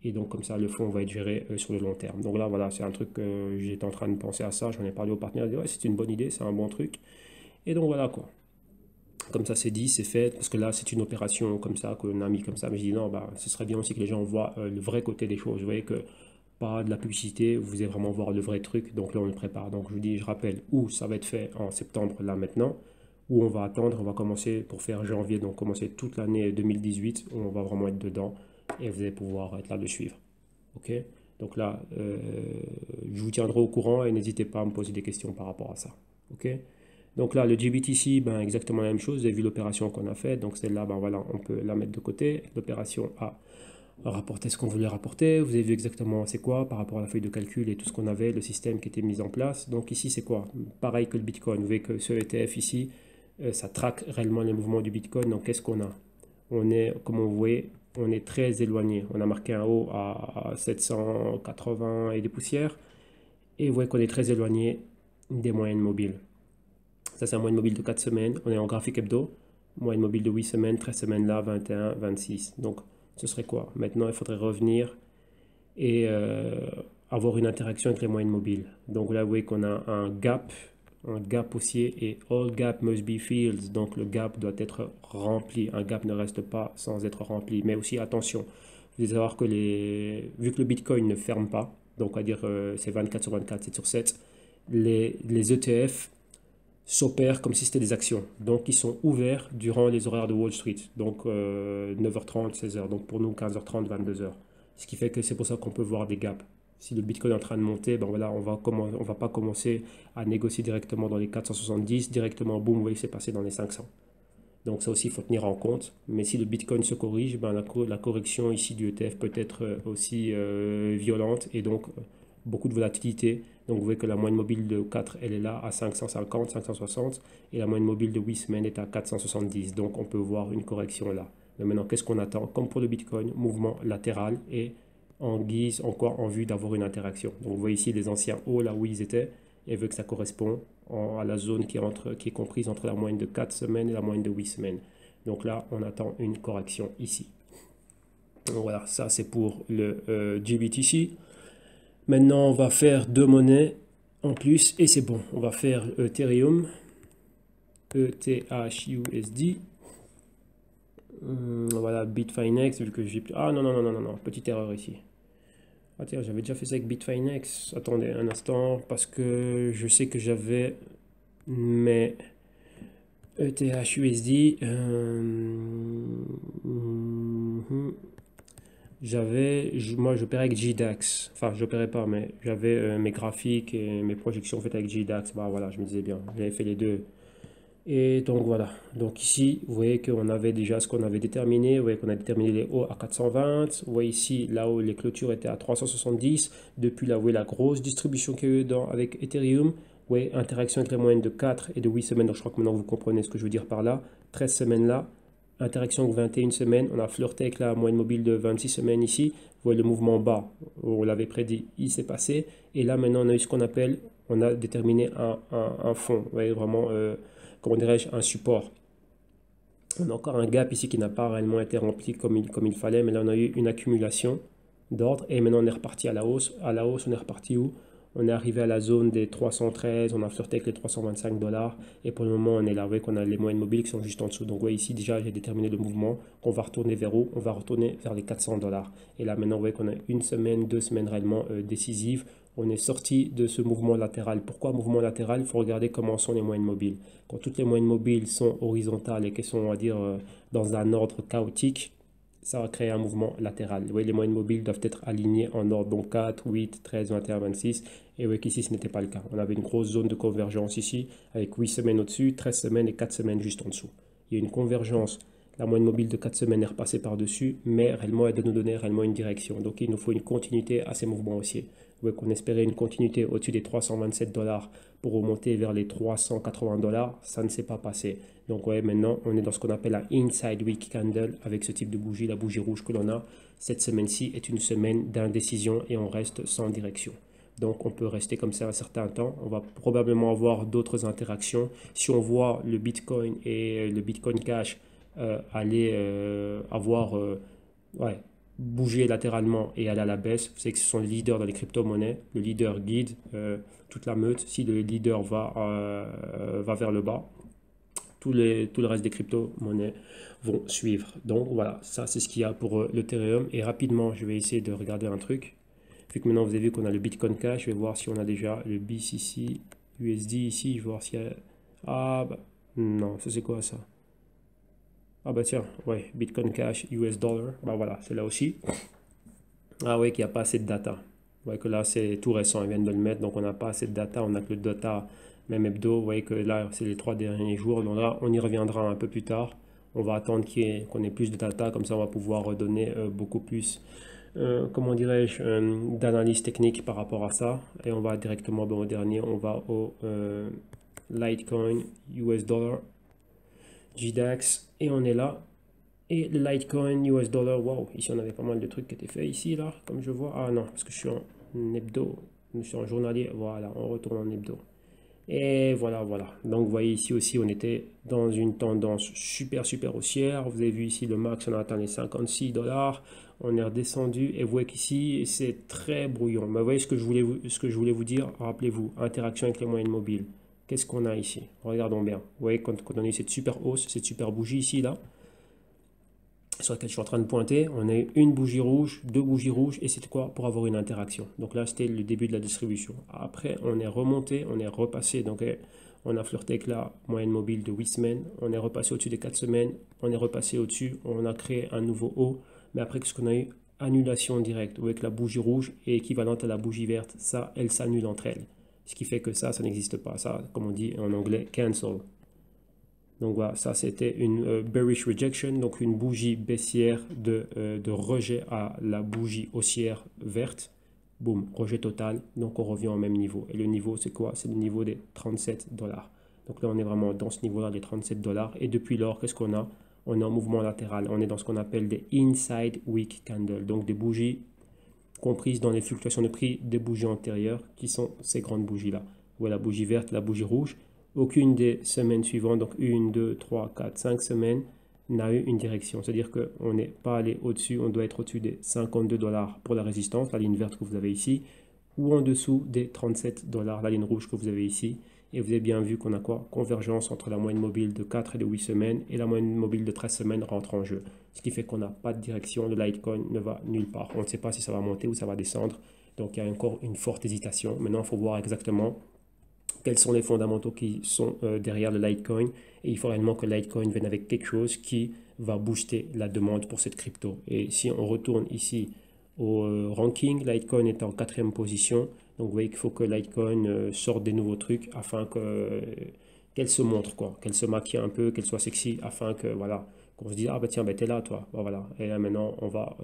Et donc comme ça, le fonds va être géré sur le long terme. Donc là, voilà, c'est un truc que j'étais en train de penser à ça, j'en ai parlé au partenaire, il dit ouais, c'est une bonne idée, c'est un bon truc. Et donc voilà quoi. Comme ça c'est dit, c'est fait, parce que là c'est une opération comme ça, qu'on a mis comme ça, mais je dis non, bah, ce serait bien aussi que les gens voient le vrai côté des choses. Vous voyez que pas de la publicité, vous allez vraiment voir le vrai truc, donc là on le prépare. Donc je vous dis, je rappelle, où ça va être fait en septembre, là maintenant, où on va attendre, on va commencer pour faire janvier, donc commencer toute l'année 2018, où on va vraiment être dedans, et vous allez pouvoir être là de suivre. Ok? Donc là, je vous tiendrai au courant et n'hésitez pas à me poser des questions par rapport à ça. Ok? Donc là, le GBTC, ben, exactement la même chose. Vous avez vu l'opération qu'on a faite. Donc celle-là, ben, voilà, on peut la mettre de côté. L'opération a rapporté ce qu'on voulait rapporter. Vous avez vu exactement c'est quoi par rapport à la feuille de calcul et tout ce qu'on avait, le système qui était mis en place. Donc ici, c'est quoi? Pareil que le Bitcoin. Vous voyez que ce ETF ici, ça traque réellement les mouvements du Bitcoin. Donc qu'est-ce qu'on a? On est, comme vous voyez, on est très éloigné. On a marqué un haut à 780 et des poussières. Et vous voyez qu'on est très éloigné des moyennes mobiles. Ça, c'est un moyenne mobile de 4 semaines. On est en graphique hebdo. Moyenne mobile de 8 semaines, 13 semaines là, 21, 26. Donc, ce serait quoi? Maintenant, il faudrait revenir et avoir une interaction avec les moyennes mobiles. Donc là, vous voyez qu'on a un gap haussier et all gap must be filled. Donc, le gap doit être rempli. Un gap ne reste pas sans être rempli. Mais aussi, attention, vous devez savoir que vu que le Bitcoin ne ferme pas, donc à dire c'est 24 sur 24, 7 sur 7, les ETF s'opèrent comme si c'était des actions. Donc, ils sont ouverts durant les horaires de Wall Street. Donc, 9h30, 16h. Donc, pour nous, 15h30, 22h. Ce qui fait que c'est pour ça qu'on peut voir des gaps. Si le Bitcoin est en train de monter, ben voilà, on va pas commencer à négocier directement dans les 470. Directement, boum, vous voyez, c'est passé dans les 500. Donc, ça aussi, il faut tenir en compte. Mais si le Bitcoin se corrige, ben la correction ici du ETF peut être aussi violente. Et donc, beaucoup de volatilité. Donc vous voyez que la moyenne mobile de 4, elle est là à 550, 560 et la moyenne mobile de 8 semaines est à 470. Donc on peut voir une correction là. Mais maintenant, qu'est-ce qu'on attend? Comme pour le Bitcoin, mouvement latéral et en guise encore en vue d'avoir une interaction. Donc vous voyez ici les anciens hauts là où ils étaient et vu que ça correspond à la zone qui est comprise entre la moyenne de 4 semaines et la moyenne de 8 semaines. Donc là, on attend une correction ici. Donc voilà, ça c'est pour le GBTC. Maintenant, on va faire deux monnaies en plus et c'est bon. On va faire Ethereum, ETHUSD. Voilà, Bitfinex, vu que j'ai... Ah non, non, non, non, non, non, petite erreur ici. Ah tiens, j'avais déjà fait ça avec Bitfinex. Attendez un instant, parce que je sais que j'avais mes ETHUSD. Moi j'opérais avec JDAX, enfin j'opérais pas, mais j'avais mes graphiques et mes projections faites avec JDAX, bah voilà, je me disais bien, j'avais fait les deux. Et donc voilà, donc ici, vous voyez qu'on avait déjà ce qu'on avait déterminé, vous voyez qu'on a déterminé les hauts à 420, vous voyez ici, là où les clôtures étaient à 370, depuis là, vous voyez la grosse distribution qu'il y a eu avec Ethereum, vous voyez, interaction avec les moyennes de 4 et de 8 semaines, donc je crois que maintenant vous comprenez ce que je veux dire par là, 13 semaines là, interaction avec 21 semaines, on a flirté avec la moyenne mobile de 26 semaines ici, vous voyez le mouvement bas, on l'avait prédit, il s'est passé, et là maintenant on a eu ce qu'on appelle, on a déterminé un fond, vous voyez vraiment, comment dirais-je, un support. On a encore un gap ici qui n'a pas réellement été rempli comme il fallait, mais là on a eu une accumulation d'ordre, et maintenant on est reparti à la hausse on est reparti où? On est arrivé à la zone des 313, on a flirté avec les 325 dollars. Et pour le moment, on est là. Vous voyez qu'on a les moyennes mobiles qui sont juste en dessous. Donc, vous voyez ici, déjà, j'ai déterminé le mouvement. On va retourner vers où? On va retourner vers les 400 dollars. Et là, maintenant, vous voyez qu'on a une semaine, 2 semaines réellement décisives. On est sorti de ce mouvement latéral. Pourquoi mouvement latéral? Il faut regarder comment sont les moyennes mobiles. Quand toutes les moyennes mobiles sont horizontales et qu'elles sont, on va dire, dans un ordre chaotique, ça va créer un mouvement latéral. Vous voyez, les moyennes mobiles doivent être alignées en ordre, donc 4, 8, 13, 21, 26. Et vous voyez qu'ici, ce n'était pas le cas. On avait une grosse zone de convergence ici, avec 8 semaines au-dessus, 13 semaines et 4 semaines juste en dessous. Il y a une convergence. La moyenne mobile de 4 semaines est repassée par-dessus, mais réellement, elle doit nous donner réellement une direction. Donc, il nous faut une continuité à ces mouvements haussiers. Vous voyez qu'on espérait une continuité au-dessus des 327 dollars pour remonter vers les 380 dollars. Ça ne s'est pas passé. Donc, ouais, maintenant, on est dans ce qu'on appelle un inside week candle avec ce type de bougie, la bougie rouge que l'on a. Cette semaine-ci est une semaine d'indécision et on reste sans direction. Donc, on peut rester comme ça un certain temps. On va probablement avoir d'autres interactions. Si on voit le Bitcoin et le Bitcoin Cash aller ouais, bouger latéralement et aller à la baisse, vous savez que ce sont les leaders dans les crypto-monnaies. Le leader guide toute la meute. Si le leader va vers le bas, tout le reste des crypto-monnaies vont suivre. Donc voilà, ça c'est ce qu'il y a pour l'Ethereum. Et rapidement, je vais essayer de regarder un truc. Vu que maintenant vous avez vu qu'on a le Bitcoin Cash, je vais voir si on a déjà le BCC USD ici. Je vais voir s'il y a... Ah bah non, ça c'est quoi ça? Ah bah tiens, ouais, Bitcoin Cash US Dollar. Bah voilà, c'est là aussi. Ah ouais, qu'il n'y a pas assez de data. Vous voyez que là c'est tout récent, ils viennent de le mettre, donc on n'a pas assez de data. On a que le data même hebdo. Vous voyez que là c'est les 3 derniers jours. Donc là on y reviendra un peu plus tard. On va attendre qu'on ait plus de data, comme ça on va pouvoir donner beaucoup plus comment dirais-je, d'analyse technique par rapport à ça. Et on va directement au dernier, on va au Litecoin US Dollar JDAX et on est là. Et le Litecoin US Dollar, wow, ici on avait pas mal de trucs qui étaient faits ici là, comme je vois. Ah non, parce que je suis en hebdo, je suis en journalier. Voilà, on retourne en hebdo. Et voilà, voilà. Donc vous voyez ici aussi, on était dans une tendance super haussière. Vous avez vu ici le max, on a atteint les 56 dollars. On est redescendu et vous voyez qu'ici, c'est très brouillon. Mais vous voyez ce que je voulais vous dire. Rappelez-vous, interaction avec les moyennes mobiles. Qu'est-ce qu'on a ici? Regardons bien. Vous voyez, quand on a eu cette super hausse, cette super bougie ici, là, sur laquelle je suis en train de pointer, on a eu une bougie rouge, deux bougies rouges, et c'était quoi? Pour avoir une interaction. Donc là, c'était le début de la distribution. Après, on est remonté, on est repassé, donc on a flirté avec la moyenne mobile de 8 semaines, on est repassé au-dessus des 4 semaines, on est repassé au-dessus, on a créé un nouveau haut, mais après, qu'est-ce qu'on a eu? Annulation directe, avec la bougie rouge est équivalente à la bougie verte, ça, elles s'annulent entre elles. Ce qui fait que ça n'existe pas. Ça, comme on dit en anglais, cancel. Donc voilà, ça c'était une bearish rejection, donc une bougie baissière de rejet à la bougie haussière verte. Boum, rejet total, donc on revient au même niveau. Et le niveau c'est quoi? C'est le niveau des 37 dollars. Donc là on est vraiment dans ce niveau-là des 37 dollars. Et depuis lors, qu'est-ce qu'on a? On est en mouvement latéral, on est dans ce qu'on appelle des inside week candles, donc des bougies comprises dans les fluctuations de prix des bougies antérieures, qui sont ces grandes bougies-là. Voilà la bougie verte, la bougie rouge. Aucune des semaines suivantes, donc 1, 2, 3, 4, 5 semaines, n'a eu une direction. C'est-à-dire qu'on n'est pas allé au-dessus, on doit être au-dessus des 52 dollars pour la résistance, la ligne verte que vous avez ici, ou en dessous des 37 dollars, la ligne rouge que vous avez ici. Et vous avez bien vu qu'on a quoi? Convergence entre la moyenne mobile de 4 et de 8 semaines et la moyenne mobile de 13 semaines rentre en jeu. Ce qui fait qu'on n'a pas de direction, le Litecoin ne va nulle part. On ne sait pas si ça va monter ou ça va descendre. Donc il y a encore une forte hésitation. Maintenant, il faut voir exactement quels sont les fondamentaux qui sont derrière le Litecoin. Et il faut réellement que le Litecoin vienne avec quelque chose qui va booster la demande pour cette crypto. Et si on retourne ici au ranking, Litecoin est en 4e position. Donc vous voyez qu'il faut que Litecoin sorte des nouveaux trucs afin qu'elle se montre, quoi, qu'elle se maquille un peu, qu'elle soit sexy, afin que voilà, qu'on se dise ah bah tiens, bah, t'es là toi, bah, voilà. Et là maintenant on va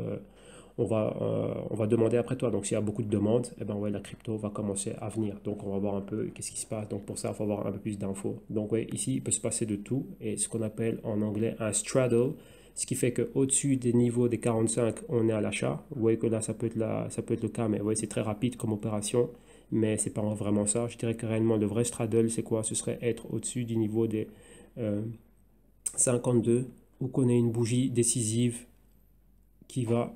demander après toi. Donc s'il y a beaucoup de demandes, eh ben ouais, la crypto va commencer à venir. Donc on va voir un peu qu'est-ce qui se passe. Donc pour ça, il faut avoir un peu plus d'infos. Donc ouais, ici, il peut se passer de tout. Et ce qu'on appelle en anglais un straddle, ce qui fait qu'au-dessus des niveaux des 45, on est à l'achat. Vous voyez que là, ça peut être le cas, mais ouais, c'est très rapide comme opération. Mais c'est pas vraiment ça. Je dirais que réellement, le vrai straddle, c'est quoi? Ce serait être au-dessus du niveau des 52, où qu'on ait une bougie décisive qui va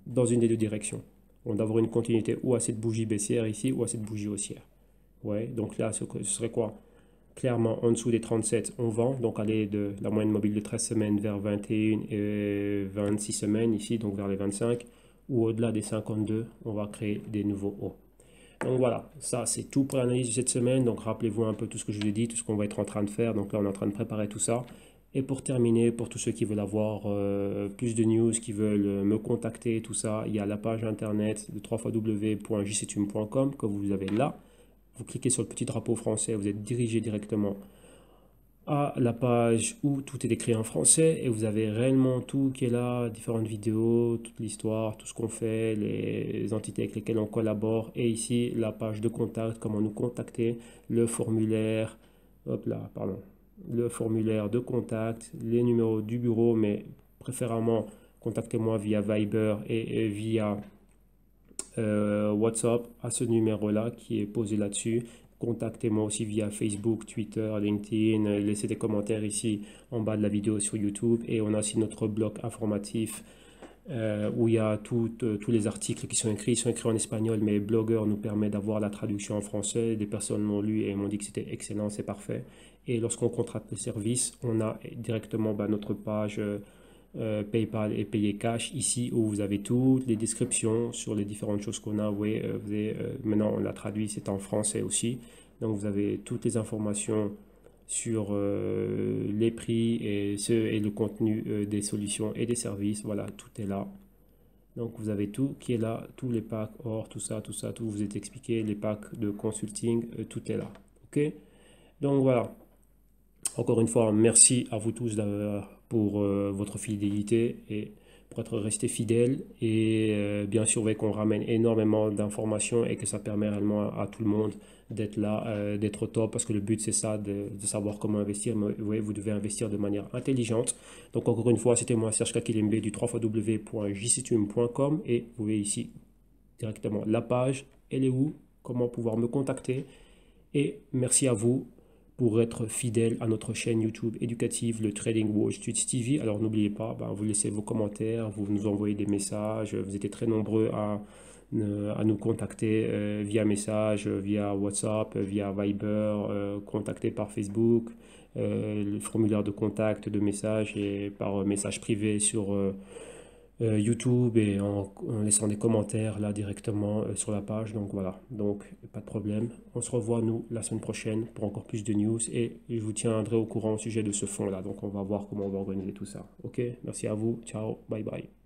dans une des deux directions. d'avoir une continuité ou à cette bougie baissière ici ou à cette bougie haussière. Ouais, donc là, ce serait quoi? Clairement, en dessous des 37, on vend, donc aller de la moyenne mobile de 13 semaines vers 21 et 26 semaines ici, donc vers les 25, ou au-delà des 52, on va créer des nouveaux hauts. Donc voilà, ça c'est tout pour l'analyse de cette semaine. Donc rappelez-vous un peu tout ce que je vous ai dit, tout ce qu'on va être en train de faire. Donc là, on est en train de préparer tout ça. Et pour terminer, pour tous ceux qui veulent avoir plus de news, qui veulent me contacter, tout ça, il y a la page internet de www.jctum.com que vous avez là. Vous cliquez sur le petit drapeau français, vous êtes dirigé directement à la page où tout est écrit en français et vous avez réellement tout qui est là, différentes vidéos, toute l'histoire, tout ce qu'on fait, les entités avec lesquelles on collabore et ici la page de contact, comment nous contacter, le formulaire, hop là, pardon, le formulaire de contact, les numéros du bureau, mais préférablement contactez-moi via Viber et via WhatsApp à ce numéro-là qui est posé là-dessus. Contactez-moi aussi via Facebook, Twitter, LinkedIn. Laissez des commentaires ici en bas de la vidéo sur YouTube. Et on a aussi notre blog informatif où il y a tous les articles qui sont écrits. Ils sont écrits en espagnol, mais Blogger nous permet d'avoir la traduction en français. Des personnes l'ont lu et m'ont dit que c'était excellent, c'est parfait. Et lorsqu'on contracte le service, on a directement notre page PayPal et payer cash ici où vous avez toutes les descriptions sur les différentes choses qu'on a. Oui, maintenant on l'a traduit, c'est en français aussi. Donc vous avez toutes les informations sur les prix et le contenu des solutions et des services. Voilà, tout est là. Donc vous avez tout qui est là, tous les packs or, tout ça, tout vous est expliqué, les packs de consulting, tout est là. Ok? Donc voilà. Encore une fois, merci à vous tous pour votre fidélité et pour être resté fidèle. Et bien sûr, qu'on ramène énormément d'informations et que ça permet réellement à tout le monde d'être là, d'être au top, parce que le but c'est ça, de savoir comment investir. Mais vous devez investir de manière intelligente. Donc encore une fois, c'était moi, Serge Kakilembe du www.jctum.com et vous voyez ici directement la page, elle est où, comment pouvoir me contacter. Et merci à vous pour être fidèle à notre chaîne YouTube éducative, le Trading Wall Street TV. Alors n'oubliez pas, vous laissez vos commentaires, vous nous envoyez des messages. Vous étiez très nombreux à nous contacter via message, via WhatsApp, via Viber, contacter par Facebook, le formulaire de contact, de message et par message privé sur YouTube et en laissant des commentaires là directement sur la page. Donc voilà, donc pas de problème. On se revoit nous la semaine prochaine pour encore plus de news et je vous tiendrai au courant au sujet de ce fonds là. Donc on va voir comment on va organiser tout ça. Ok, merci à vous, ciao, bye bye.